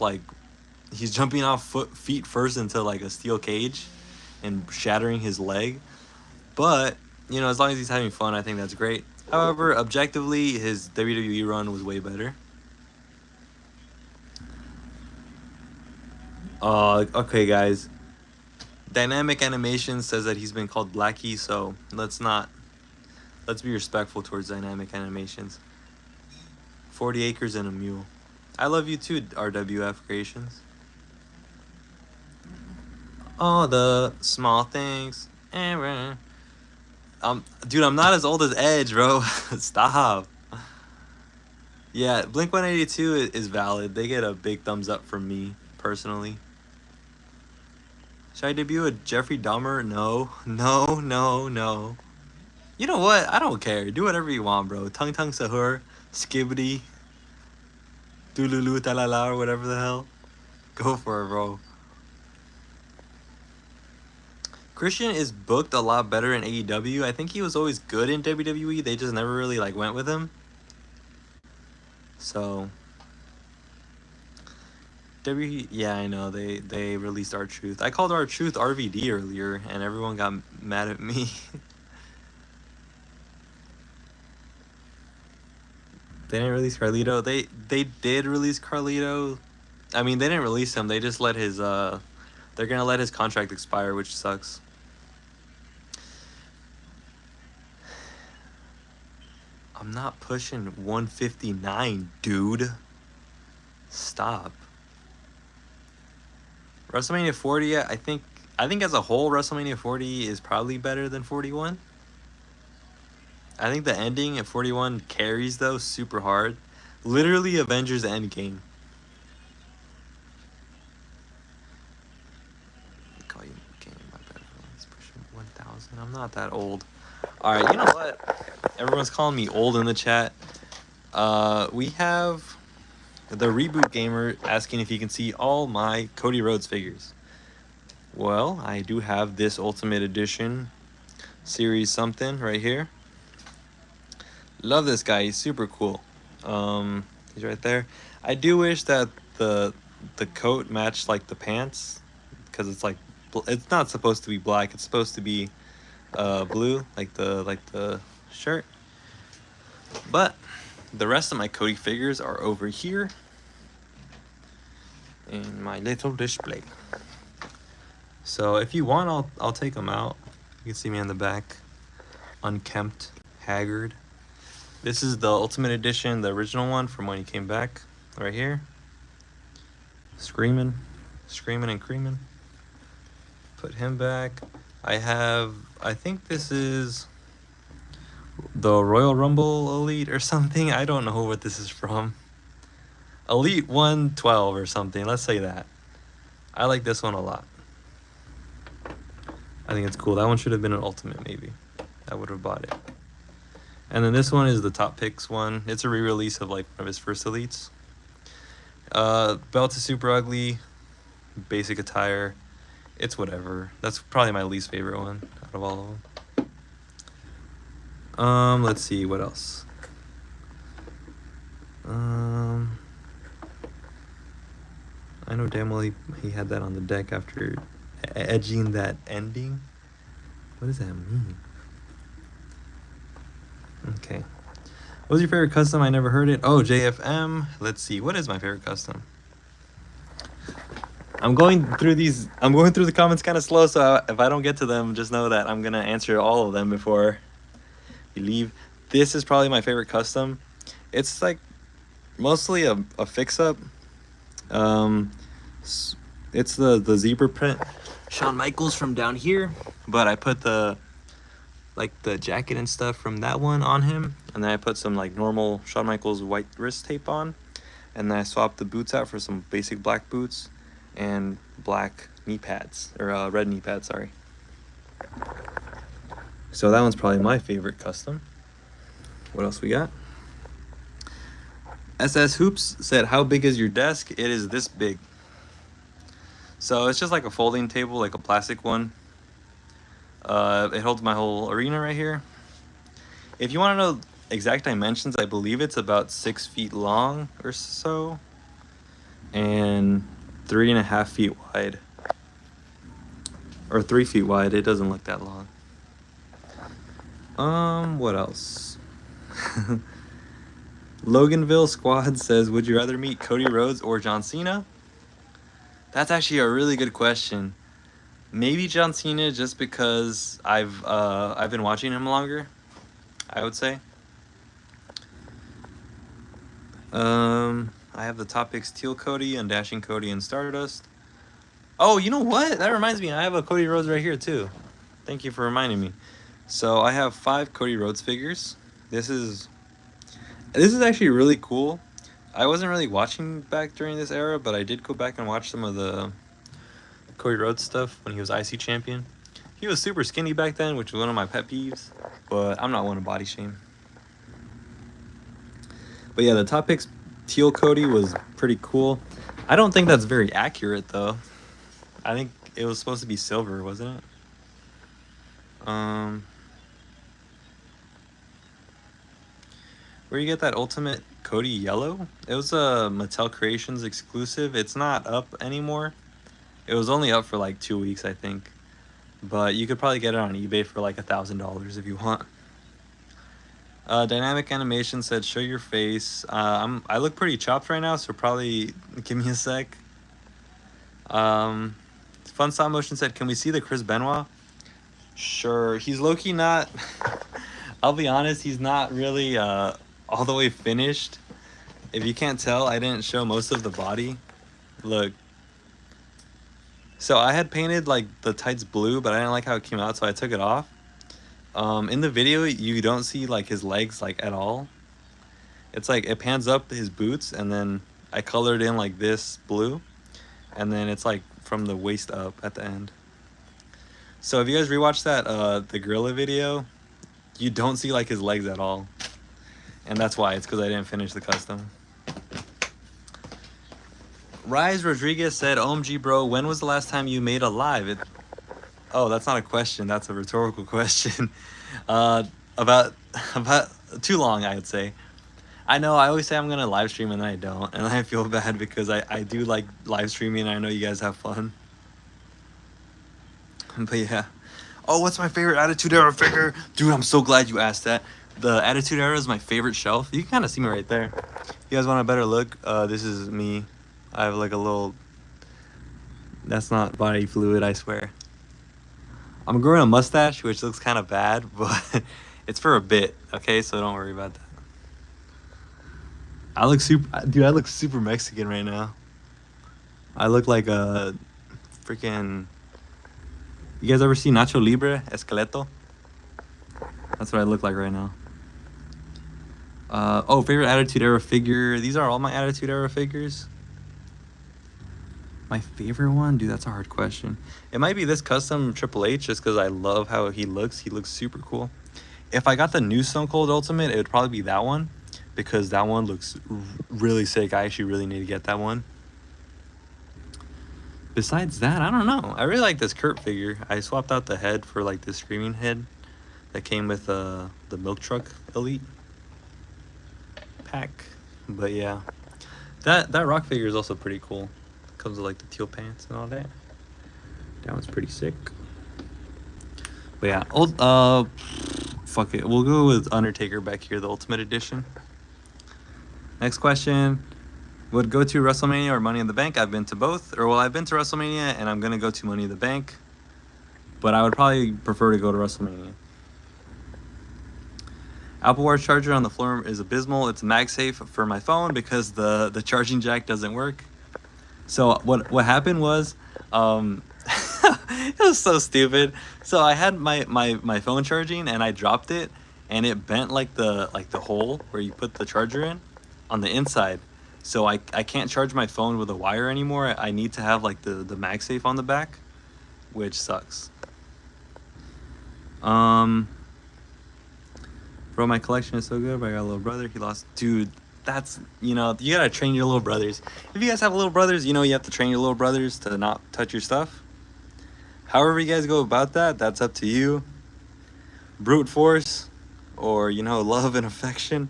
feet first into like a steel cage and shattering his leg. But, you know, as long as he's having fun, I think that's great. However, objectively, his WWE run was way better. Okay, guys. Dynamic Animation says that he's been called Blackie, so let's be respectful towards Dynamic Animations. 40 acres and a mule. I love you too, RWF Creations. All the small things. Dude, I'm not as old as Edge, bro. Stop. Yeah, Blink 182 is valid. They get a big thumbs up from me, personally. Should I debut a Jeffrey Dahmer? No. You know what? I don't care. Do whatever you want, bro. Tung Tung Sahur, Skibbity, Dululu Talala, or whatever the hell. Go for it, bro. Christian is booked a lot better in AEW. I think he was always good in WWE. They just never really like went with him. So yeah, I know they released R-Truth. I called R-Truth RVD earlier, and everyone got mad at me. They didn't release Carlito. They did release Carlito. I mean, they didn't release him. They just let his they're gonna let his contract expire, which sucks. I'm not pushing 159, dude. Stop. WrestleMania 40, I think as a whole, WrestleMania 40 is probably better than 41. I think the ending at 41 carries, though, super hard. Literally Avengers Endgame. Call you game, my bad. Let's push 1,000. I'm not that old. Alright, you know what? Everyone's calling me old in the chat. We have the Reboot Gamer asking if you can see all my Cody Rhodes figures. Well, I do have this Ultimate Edition series something right here. Love this guy. He's super cool. He's right there. I do wish that the coat matched like the pants, because it's like it's not supposed to be black. It's supposed to be blue, like the shirt. But the rest of my Cody figures are over here in my little display. So if you want, I'll take them out. You can see me in the back, unkempt, haggard. This is the Ultimate Edition, the original one from when he came back, right here. Screaming and creaming. Put him back. I think this is the Royal Rumble Elite or something. I don't know what this is from. Elite 112 or something, let's say that. I like this one a lot. I think it's cool. That one should have been an Ultimate, maybe. I would have bought it. And then this one is the Top Picks one. It's a re-release of like one of his first Elites. Belt is super ugly. Basic attire. It's whatever. That's probably my least favorite one out of all of them. Let's see, what else? I know damn well he had that on the deck after edging that ending. What does that mean? Okay. What was your favorite custom? I never heard it. Oh, JFM. Let's see. What is my favorite custom? I'm going through the comments kind of slow, so if I don't get to them, just know that I'm going to answer all of them before we leave. This is probably my favorite custom. It's like mostly a fix-up. It's the zebra print Shawn Michaels from down here, but I put the jacket and stuff from that one on him, and then I put some like normal Shawn Michaels white wrist tape on, and then I swapped the boots out for some basic black boots and black knee pads, or red knee pads, sorry. So that one's probably my favorite custom. What else we got? SS Hoops said, how big is your desk? It is this big. So it's just like a folding table, like a plastic one. It holds my whole arena right here. If you want to know exact dimensions, I believe it's about 6 feet long or so, and 3.5 feet wide, or 3 feet wide. It doesn't look that long. What else? Loganville Squad says, would you rather meet Cody Rhodes or John Cena? That's actually a really good question. Maybe John Cena, just because I've been watching him longer, I would say. I have the Top Picks Teal Cody and Dashing Cody and Stardust. Oh, you know what? That reminds me, I have a Cody Rhodes right here too. Thank you for reminding me. So I have 5 Cody Rhodes figures. This is actually really cool. I wasn't really watching back during this era, but I did go back and watch some of the Cody Rhodes stuff when he was IC champion. He was super skinny back then, which was one of my pet peeves, but I'm not one to body shame. But yeah, the Top Picks Teal Cody was pretty cool. I don't think that's very accurate though. I think it was supposed to be silver, wasn't it? Where you get that Ultimate Cody Yellow? It was a Mattel Creations exclusive. It's not up anymore. It was only up for like 2 weeks, I think. But you could probably get it on eBay for like $1,000 if you want. Dynamic Animation said, "Show your face." I look pretty chopped right now, so probably give me a sec. Fun Stop Motion said, "Can we see the Chris Benoit?" Sure. He's low-key not. I'll be honest, he's not really all the way finished. If you can't tell, I didn't show most of the body. Look. So I had painted like the tights blue, but I didn't like how it came out, so I took it off. In the video, you don't see like his legs like at all. It's like it pans up his boots, and then I colored in like this blue, and then it's like from the waist up at the end. So if you guys rewatch that the gorilla video, you don't see like his legs at all, and that's why. It's because I didn't finish the custom. Rise Rodriguez said, "OMG bro, when was the last time you made a live?" Oh, that's not a question, that's a rhetorical question. About too long, I would say. I know, I always say I'm gonna live stream and then I don't, and I feel bad because I do like live streaming and I know you guys have fun. But yeah. Oh, what's my favorite Attitude Era figure? Dude, I'm so glad you asked that. The Attitude Era is my favorite shelf. You can kind of see me right there. You guys want a better look? This is me. I have like a little... That's not body fluid, I swear. I'm growing a mustache, which looks kind of bad, but it's for a bit, okay? So don't worry about that. I look super... Dude, I look super Mexican right now. I look like a freaking... You guys ever see Nacho Libre, Esqueleto? That's what I look like right now. Oh, favorite Attitude Era figure. These are all my Attitude Era figures. My favorite one? Dude, that's a hard question. It might be this custom Triple H just because I love how he looks. He looks super cool. If I got the new Stone Cold Ultimate, it would probably be that one because that one looks really sick. I actually really need to get that one. Besides that, I don't know. I really like this Kurt figure. I swapped out the head for like this screaming head that came with the Milk Truck Elite pack. But yeah, that rock figure is also pretty cool. Comes with like the teal pants and all that. That one's pretty sick. But yeah, fuck it. We'll go with Undertaker back here, the Ultimate Edition. Next question. Would go to WrestleMania or Money in the Bank? I've been to both. Or well, I've been to WrestleMania and I'm gonna go to Money in the Bank. But I would probably prefer to go to WrestleMania. Apple Watch charger on the floor is abysmal. It's MagSafe for my phone because the charging jack doesn't work. So what happened was, it was so stupid. So I had my phone charging and I dropped it and it bent like the hole where you put the charger in on the inside. So I can't charge my phone with a wire anymore. I need to have like the MagSafe on the back, which sucks. Bro, my collection is so good, but I got a little brother. He lost, dude. That's, you know, you gotta train your little brothers. If you guys have little brothers, you know you have to train your little brothers to not touch your stuff. However you guys go about that, that's up to you. Brute force, or, you know, love and affection.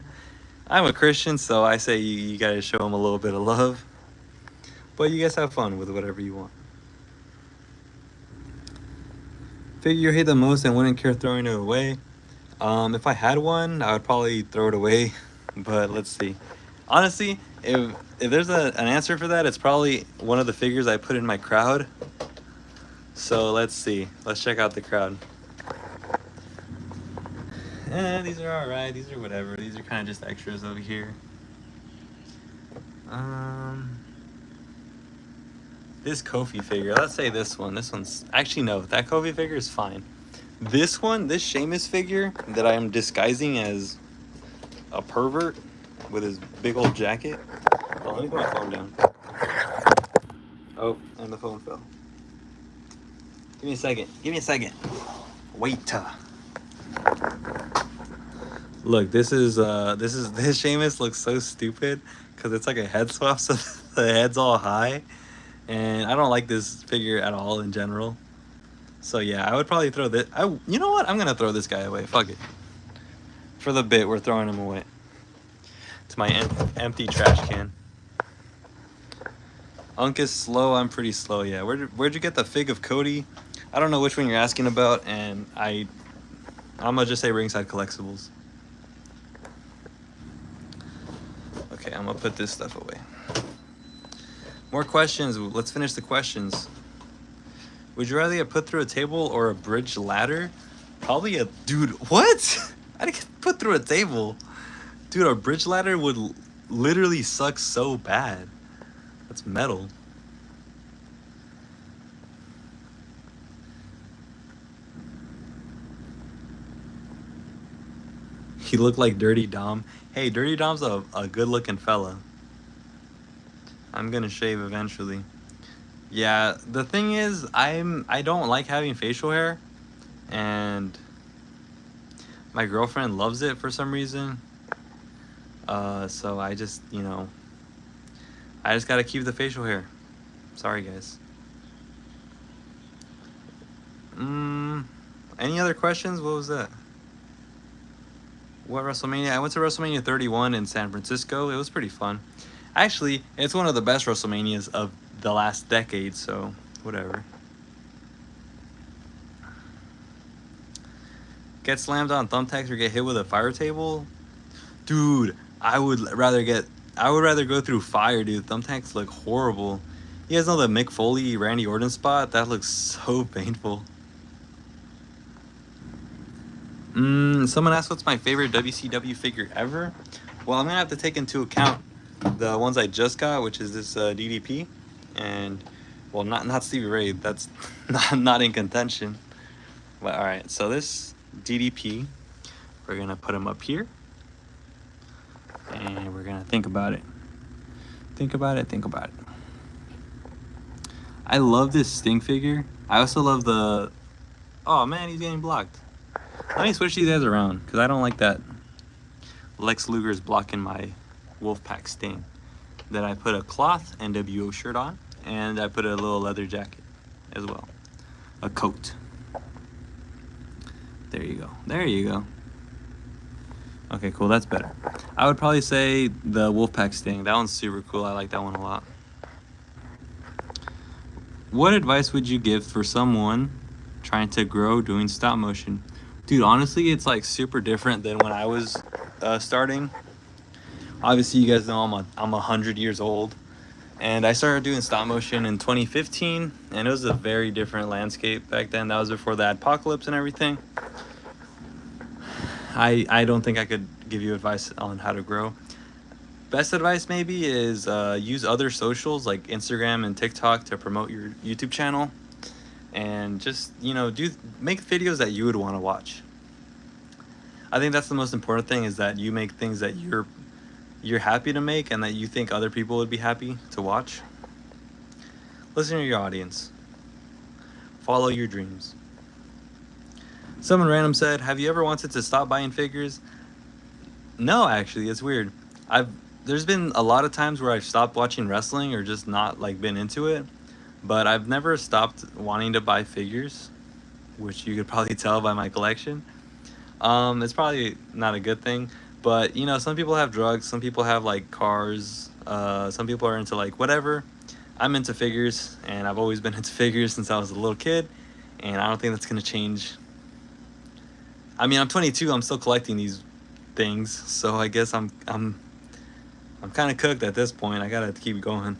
I'm a Christian, so I say you gotta show them a little bit of love. But you guys have fun with whatever you want. Figure you hate the most and wouldn't care throwing it away. If I had one, I would probably throw it away. But let's see. Honestly, if there's an answer for that, it's probably one of the figures I put in my crowd. So let's see. Let's check out the crowd. These are alright. These are whatever. These are kind of just extras over here. This Kofi figure. Let's say this one. This one's... Actually, no. That Kofi figure is fine. This one, this Sheamus figure that I am disguising as a pervert with his big old jacket. Oh, let me put my phone down. Oh, and the phone fell. Give me a second. Give me a second. Wait. Look, this Sheamus looks so stupid because it's like a head swap. So The head's all high, and I don't like this figure at all in general. So yeah, I would probably throw this. You know what? I'm gonna throw this guy away. Fuck it. For the bit, we're throwing him away. It's my empty trash can. Unk is slow. I'm pretty slow. Yeah. Where'd you get the fig of Cody? I don't know which one you're asking about, and I'm gonna just say Ringside Collectibles. Okay, I'm gonna put this stuff away. More questions. Let's finish the questions. Would you rather get put through a table or a bridge ladder? Probably a... Dude, what? I didn't get put through a table. Dude, a bridge ladder would literally suck so bad. That's metal. He looked like Dirty Dom. Hey, Dirty Dom's a good-looking fella. I'm gonna shave eventually. Yeah, the thing is, I don't like having facial hair, and my girlfriend loves it for some reason. So I just, I just gotta keep the facial hair. Sorry, guys. Any other questions? What was that? What WrestleMania? I went to WrestleMania 31 in San Francisco. It was pretty fun. Actually, it's one of the best WrestleManias of the last decade, so whatever. Get slammed on thumbtacks or get hit with a fire table? Dude, I would rather go through fire, dude. Thumbtacks look horrible. You guys know the Mick Foley Randy Orton spot? That looks so painful. Someone asked what's my favorite WCW figure ever? Well, I'm gonna have to take into account the ones I just got, which is this DDP, and well, not Stevie Ray. That's not in contention. But all right, so this DDP, we're gonna put him up here, and we're gonna think about it. Think about it. Think about it. I love this Sting figure. I also love the... Oh man, he's getting blocked. Let me switch these guys around, because I don't like that Lex Luger's blocking my Wolfpack Sting. Then I put a cloth NWO shirt on, and I put a little leather jacket as well. A coat. There you go. There you go. Okay, cool. That's better. I would probably say the Wolfpack Sting. That one's super cool. I like that one a lot. What advice would you give for someone trying to grow doing stop motion? Dude, honestly, it's like super different than when I was starting. Obviously, you guys know I'm 100 years old, and I started doing stop motion in 2015, and it was a very different landscape back then. That was before the apocalypse and everything. I don't think I could give you advice on how to grow. Best advice maybe is use other socials like Instagram and TikTok to promote your YouTube channel. And just, make videos that you would want to watch. I think that's the most important thing, is that you make things that you're happy to make and that you think other people would be happy to watch. Listen to your audience. Follow your dreams. Someone random said, have you ever wanted to stop buying figures? No, actually, it's weird. There's been a lot of times where I've stopped watching wrestling or just not been into it. But I've never stopped wanting to buy figures, which you could probably tell by my collection. It's probably not a good thing, but some people have drugs, some people have cars, some people are into whatever. I'm into figures, and I've always been into figures since I was a little kid, and I don't think that's gonna change. I mean, I'm 22, I'm still collecting these things, so I guess I'm kind of cooked at this point. I gotta keep going.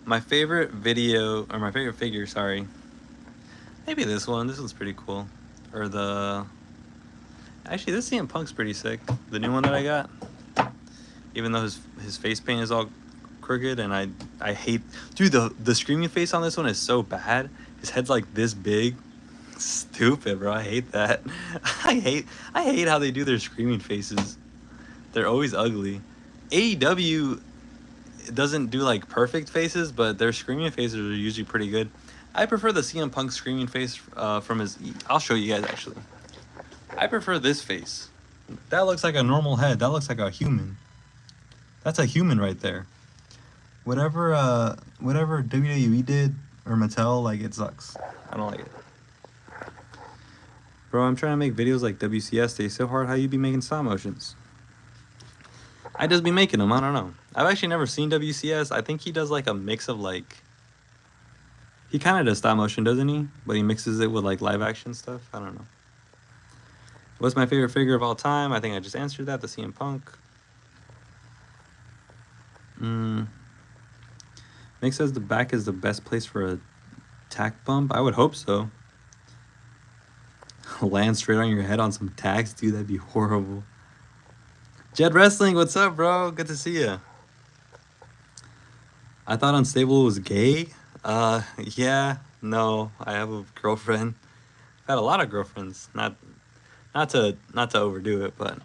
My favorite video, or my favorite figure, sorry. Maybe this one. This one's pretty cool. Or actually, this CM Punk's pretty sick. The new one that I got. Even though his face paint is all crooked, and I hate... Dude, the screaming face on this one is so bad. His head's this big. Stupid, bro. I hate that. I hate how they do their screaming faces. They're always ugly. AEW... doesn't do perfect faces, but their screaming faces are usually pretty good. I prefer the CM Punk screaming face from his... I'll show you guys, actually. I prefer this face. That looks like a normal head. That looks like a human. That's a human right there. Whatever WWE did or Mattel, like, it sucks. I don't like it. Bro, I'm trying to make videos like WCS. They so hard. How you be making stop motions? I just be making them. I don't know. I've actually never seen WCS. I think he does like a mix of like. He kind of does stop motion, doesn't he? But he mixes it with like live action stuff. I don't know. What's my favorite figure of all time? I think I just answered that. The CM Punk. Nick says the back is the best place for a tack bump. I would hope so. Land straight on your head on some tacks, dude. That'd be horrible. Jed Wrestling, what's up, bro? Good to see you. I thought Unstable was gay. Yeah, no. I have a girlfriend. I've had a lot of girlfriends. Not to overdo it, but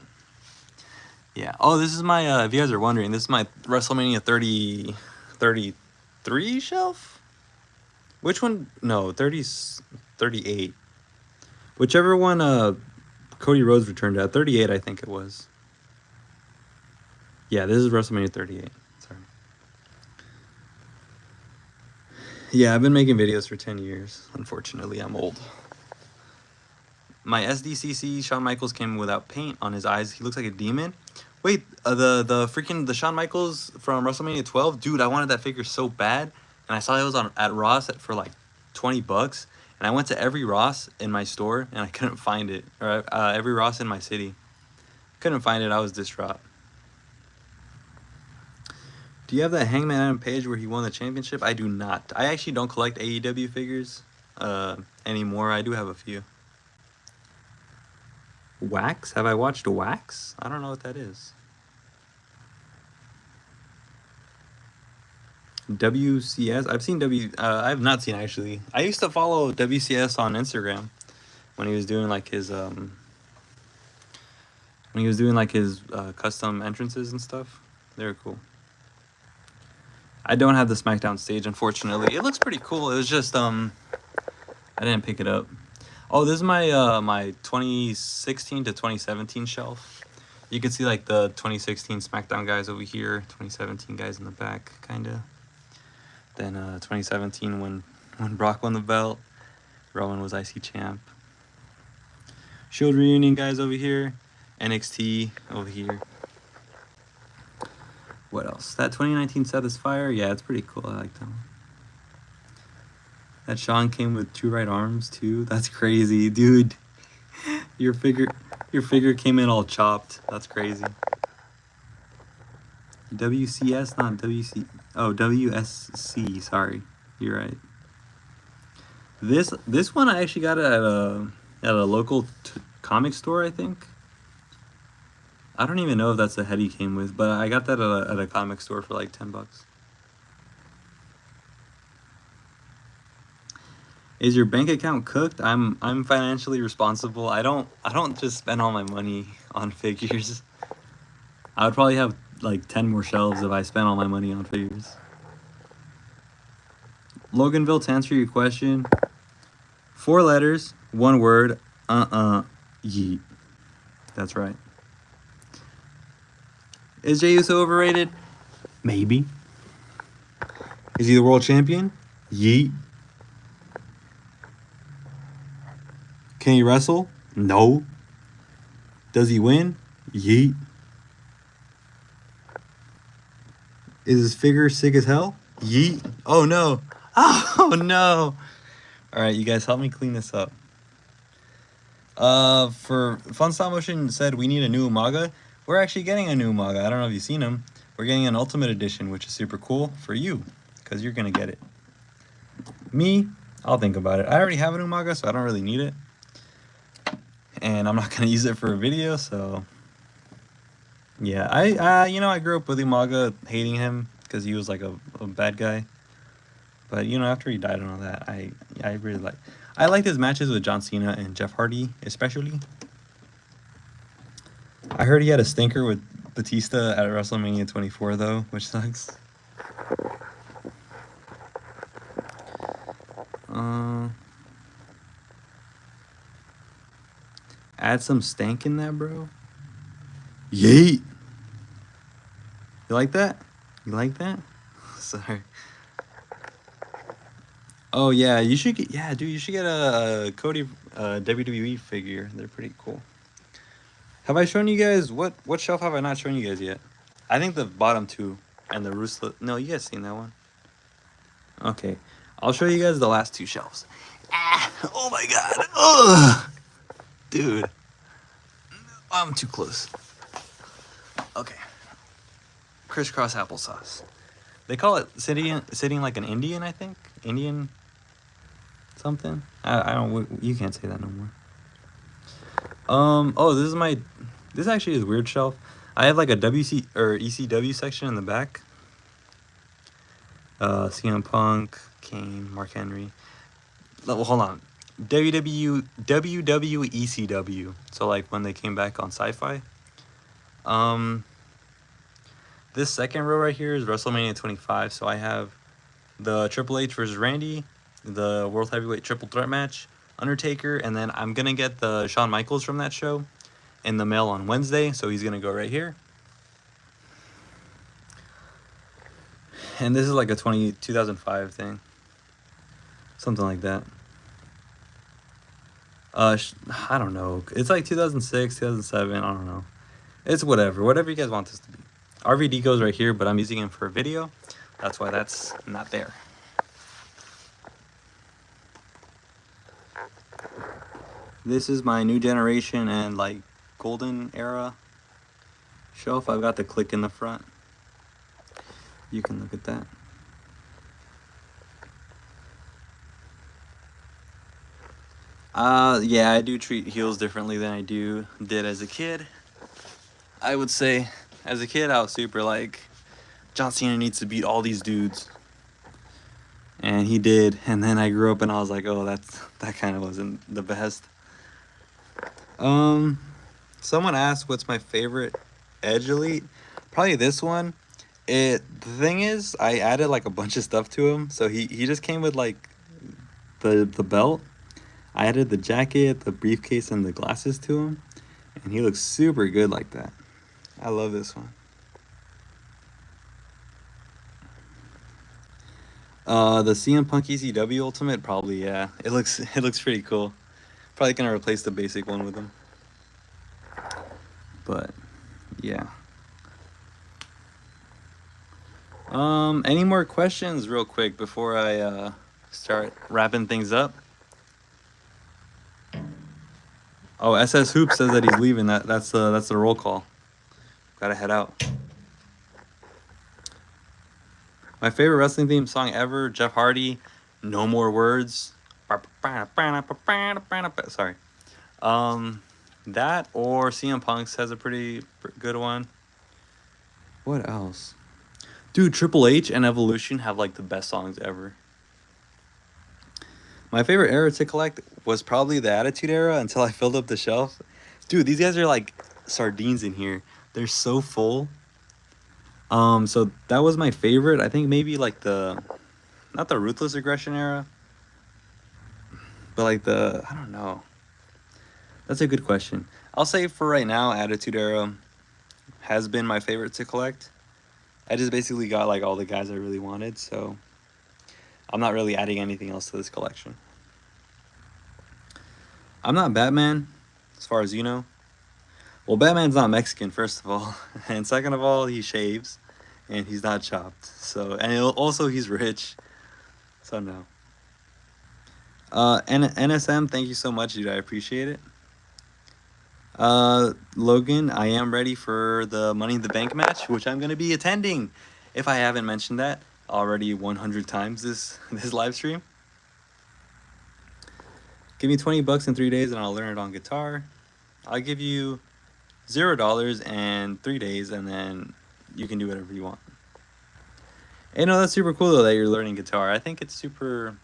yeah. Oh, this is my. If you guys are wondering, this is my WrestleMania 33 shelf. Which one? No, 38. Whichever one. Cody Rhodes returned at 38, I think it was. Yeah, this is WrestleMania 38. Sorry. Yeah, I've been making videos for 10 years. Unfortunately, I'm old. My SDCC Shawn Michaels came without paint on his eyes. He looks like a demon. Wait, the Shawn Michaels from WrestleMania 12, dude. I wanted that figure so bad, and I saw it was at Ross for like $20, and I went to every Ross in my store and I couldn't find it, or every Ross in my city, couldn't find it. I was distraught. Do you have that Hangman Adam Page where he won the championship? I do not. I actually don't collect AEW figures anymore. I do have a few. Wax? Have I watched Wax? I don't know what that is. WCS? I've seen I have not seen, actually. I used to follow WCS on Instagram when he was doing like his custom entrances and stuff. They were cool. I don't have the SmackDown stage, unfortunately. It looks pretty cool. It was just I didn't pick it up. Oh, this is my my 2016 to 2017 shelf. You can see like the 2016 SmackDown guys over here, 2017 guys in the back, kinda. Then 2017 when Brock won the belt, Rowan was IC champ. Shield reunion guys over here, NXT over here. What else? That 2019 Seth is Fire. Yeah, it's pretty cool. I like that one. That Shawn came with 2 right arms too. That's crazy, dude. Your figure came in all chopped. That's crazy. WCS, not WC. Oh, WSC. Sorry, you're right. This one I actually got it at a local comic store, I think. I don't even know if that's the head he came with, but I got that at a comic store for like $10. Is your bank account cooked? I'm financially responsible. I don't just spend all my money on figures. I would probably have like 10 more shelves if I spent all my money on figures. Loganville, to answer your question, 4 letters, 1 word, yeet. That's right. Is Jey Uso overrated? Maybe. Is he the world champion? Yeet. Can he wrestle? No. Does he win? Yeet. Is his figure sick as hell? Yeet. Oh no. Oh no. Alright, you guys help me clean this up. For Fun Stop Motion said we need a new Umaga. We're actually getting a new Umaga. I don't know if you've seen him. We're getting an Ultimate Edition, which is super cool for you, because you're gonna get it. Me, I'll think about it. I already have an Umaga, so I don't really need it. And I'm not gonna use it for a video, so yeah. I grew up with Umaga, hating him because he was like a bad guy. But after he died and all that, I really I liked his matches with John Cena and Jeff Hardy, especially. I heard he had a stinker with Batista at WrestleMania 24 though, which sucks. Add some stank in that, bro. Yeet. You like that? You like that? Sorry. Oh yeah, you should get, yeah, dude, you should get a Cody WWE figure. They're pretty cool. Have I shown you guys what shelf have I not shown you guys yet? I think the bottom two and the ruthless. No, you guys seen that one? Okay, I'll show you guys the last two shelves. Ah, oh my god, ugh, dude, I'm too close. Okay, crisscross applesauce. They call it sitting like an Indian, I think. Indian something. I don't. You can't say that no more. Oh, this is my. This actually is weird shelf. I have like a WC or ECW section in the back. CM Punk, Kane, Mark Henry. Well, hold on. WWECW. So like when they came back on Sci-Fi. This second row right here is WrestleMania 25. So I have the Triple H versus Randy, the World Heavyweight Triple Threat match, Undertaker, and then I'm gonna get the Shawn Michaels from that show in the mail on Wednesday. So he's gonna go right here. And this is like a 2005 thing. Something like that. I don't know. It's like 2006, 2007. I don't know. It's whatever. Whatever you guys want this to be. RVD goes right here, but I'm using him for a video. That's why that's not there. This is my new generation and like golden era shelf. I've got the click in the front. You can look at that. Yeah, I do treat heels differently than I did as a kid. I would say, as a kid, I was super like, John Cena needs to beat all these dudes. And he did, and then I grew up and I was like, oh, that kind of wasn't the best. Someone asked what's my favorite Edge Elite. Probably this one. The thing is, I added like a bunch of stuff to him, so he just came with like the belt. I added the jacket, the briefcase, and the glasses to him, and he looks super good like that. I love this one. The CM Punk ECW Ultimate, probably, yeah. It looks pretty cool. Probably gonna replace the basic one with him. But yeah. Any more questions real quick before I start wrapping things up? Oh, SS Hoop says that he's leaving. That's the roll call. Gotta head out. My favorite wrestling theme song ever, Jeff Hardy, No More Words. Sorry. That or CM Punk's has a pretty good one. What else? Dude, Triple H and Evolution have like the best songs ever. My favorite era to collect was probably the Attitude Era until I filled up the shelf. Dude, these guys are like sardines in here. They're so full. So that was my favorite. I think maybe like not the Ruthless Aggression era, but like I don't know. That's a good question. I'll say for right now, Attitude Era has been my favorite to collect. I just basically got like all the guys I really wanted, so I'm not really adding anything else to this collection. I'm not Batman, as far as you know. Well, Batman's not Mexican, first of all, and second of all, he shaves, and he's not chopped. So, and also he's rich, so no. NSM, thank you so much, dude. I appreciate it. Logan, I am ready for the Money in the Bank match, which I'm gonna be attending. If I haven't mentioned that already 100 times this live stream. Give me $20 in 3 days, and I'll learn it on guitar. I'll give you $0 and 3 days, and then you can do whatever you want. And no, that's super cool though that you're learning guitar. I think it's super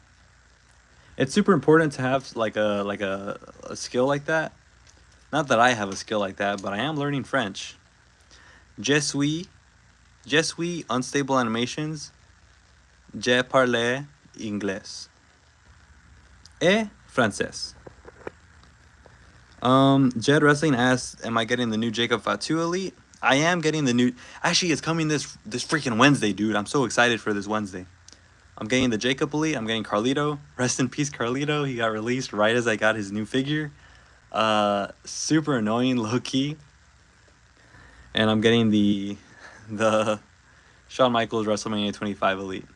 important to have like a skill like that. Not that I have a skill like that, but I am learning French. Je suis unstable animations. Je parle anglais. Et français. Jed Wrestling asks, am I getting the new Jacob Fatu Elite? I am getting the new. Actually, it's coming this freaking Wednesday, dude. I'm so excited for this Wednesday. I'm getting the Jacob Elite. I'm getting Carlito. Rest in peace, Carlito. He got released right as I got his new figure. Super annoying, low key. And I'm getting the Shawn Michaels WrestleMania 25 Elite.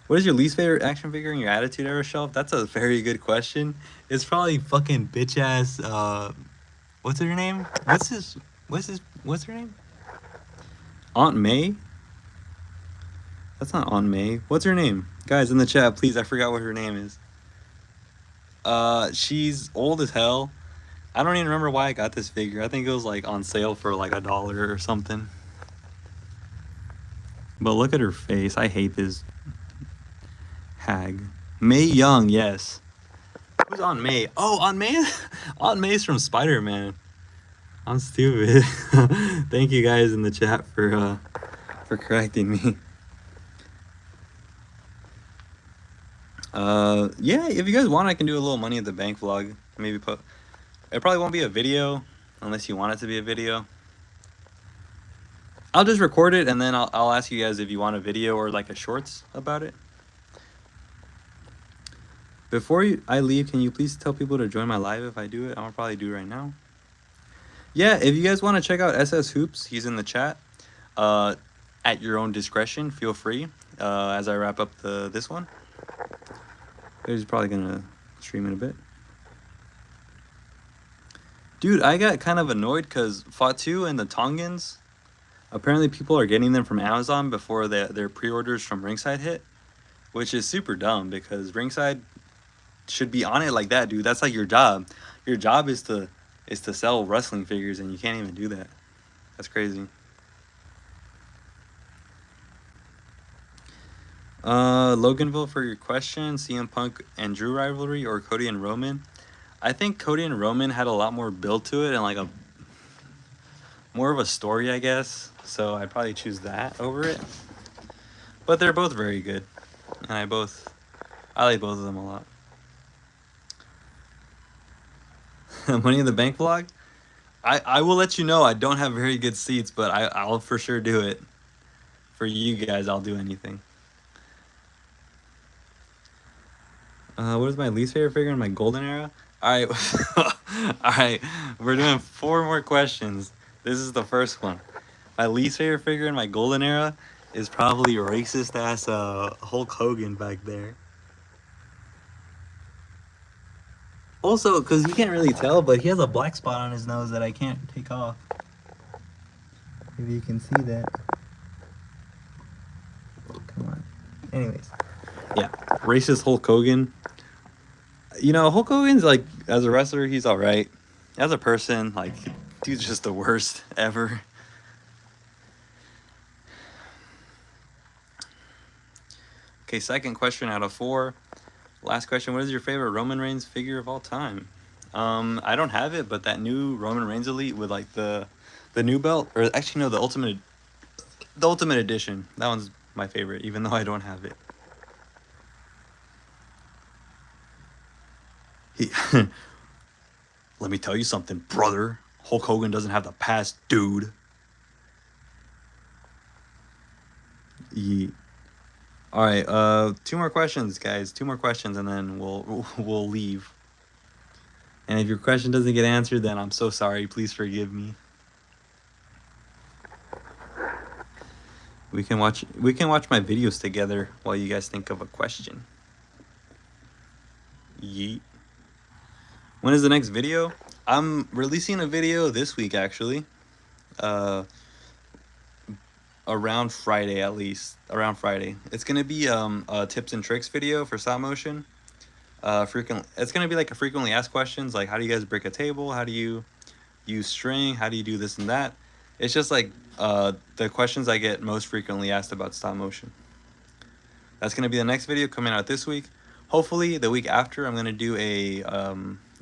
What is your least favorite action figure in your Attitude Era shelf? That's a very good question. It's probably fucking bitch ass. What's her name? What's her name? Aunt May? That's not Aunt May. What's her name? Guys in the chat, please. I forgot what her name is. She's old as hell. I don't even remember why I got this figure. I think it was like on sale for like $1 or something. But look at her face. I hate this hag. Mae Young, yes. Who's Aunt May? Oh, Aunt May? Aunt May's from Spider-Man. I'm stupid. Thank you guys in the chat for correcting me. Yeah, if you guys want, I can do a little Money at the Bank vlog. Maybe put. It probably won't be a video unless you want it to be a video. I'll just record it and then I'll ask you guys if you want a video or like a shorts about it. Before I leave, can you please tell people to join my live if I do it? I'll probably do it right now. Yeah, if you guys want to check out SS Hoops, he's in the chat. At your own discretion, feel free. As I wrap up this one. He's probably gonna stream in a bit. Dude, I got kind of annoyed because Fatu and the Tongans, apparently people are getting them from Amazon before their pre-orders from Ringside hit, which is super dumb because Ringside should be on it like that, dude. That's like your job. Your job is to sell wrestling figures, and you can't even do that. That's crazy. Loganville for your question. CM Punk and Drew rivalry or Cody and Roman? I think Cody and Roman had a lot more build to it and like more of a story, I guess. So I'd probably choose that over it. But they're both very good, and I like both of them a lot. Money in the Bank vlog? I will let you know. I don't have very good seats, but I'll for sure do it. For you guys, I'll do anything. What is my least favorite figure in my golden era? Alright. Alright. We're doing 4 more questions. This is the first one. My least favorite figure in my golden era is probably racist ass Hulk Hogan back there. Also, because you can't really tell, but he has a black spot on his nose that I can't take off. If you can see that. Come on. Anyways. Yeah. Racist Hulk Hogan. You know, Hulk Hogan's like, as a wrestler, he's alright. As a person, like, dude's just the worst ever. Okay, second question out of 4. Last question, what is your favorite Roman Reigns figure of all time? I don't have it, but that new Roman Reigns Elite with like the new belt, or actually no, the Ultimate Edition. That one's my favorite, even though I don't have it. Let me tell you something, brother. Hulk Hogan doesn't have the past, dude. Yeet. All right, 2 more questions, guys. 2 more questions, and then we'll leave. And if your question doesn't get answered, then I'm so sorry. Please forgive me. We can watch my videos together while you guys think of a question. Yeet. When is the next video? I'm releasing a video this week, actually. Around Friday, at least. Around Friday. It's going to be a tips and tricks video for stop motion. It's going to be like a frequently asked questions, like how do you guys break a table? How do you use string? How do you do this and that? It's just like the questions I get most frequently asked about stop motion. That's going to be the next video coming out this week. Hopefully the week after I'm going to do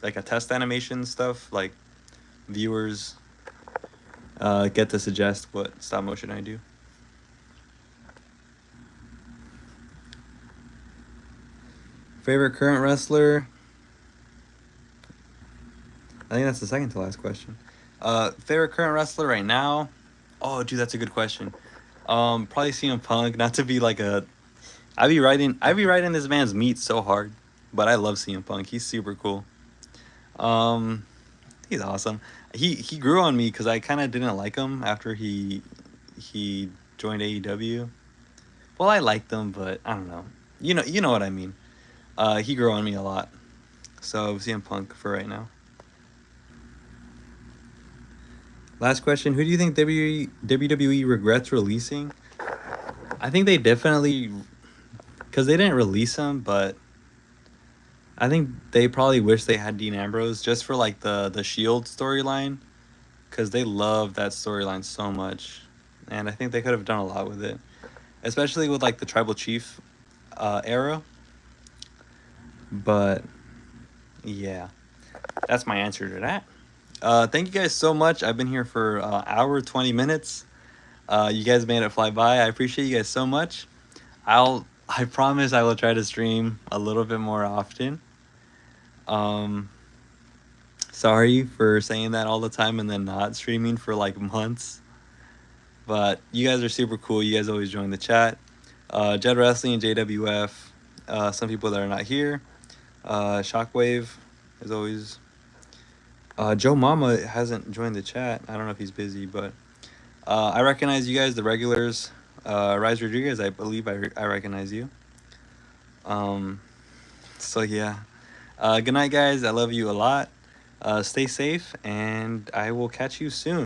like a test animation stuff, like viewers get to suggest what stop motion I do. Favorite current wrestler? I think that's the second to last question. Favorite current wrestler right now? Oh, dude, that's a good question. Probably CM Punk. Not to be like a, I be riding this man's meat so hard, but I love CM Punk. He's super cool. Um, he's awesome. He grew on me because I kind of didn't like him after he joined AEW. Well, I liked him, but I don't know. You know what I mean. He grew on me a lot. So CM Punk for right now. Last question: who do you think WWE regrets releasing? I think they definitely, because they didn't release him, but I think they probably wish they had Dean Ambrose just for like the Shield storyline, because they love that storyline so much, and I think they could have done a lot with it, especially with like the Tribal Chief era. But yeah, that's my answer to that. Thank you guys so much. I've been here for hour 20 minutes. You guys made it fly by. I appreciate you guys so much. I promise I will try to stream a little bit more often. Um, Sorry for saying that all the time and then not streaming for like months. But you guys are super cool. You guys always join the chat. Jed Wrestling, JWF, some people that are not here. Shockwave is always. Joe Mama hasn't joined the chat. I don't know if he's busy, but I recognize you guys, the regulars. Rise Rodriguez, I believe I recognize you. So yeah. Good night, guys. I love you a lot. Stay safe, and I will catch you soon.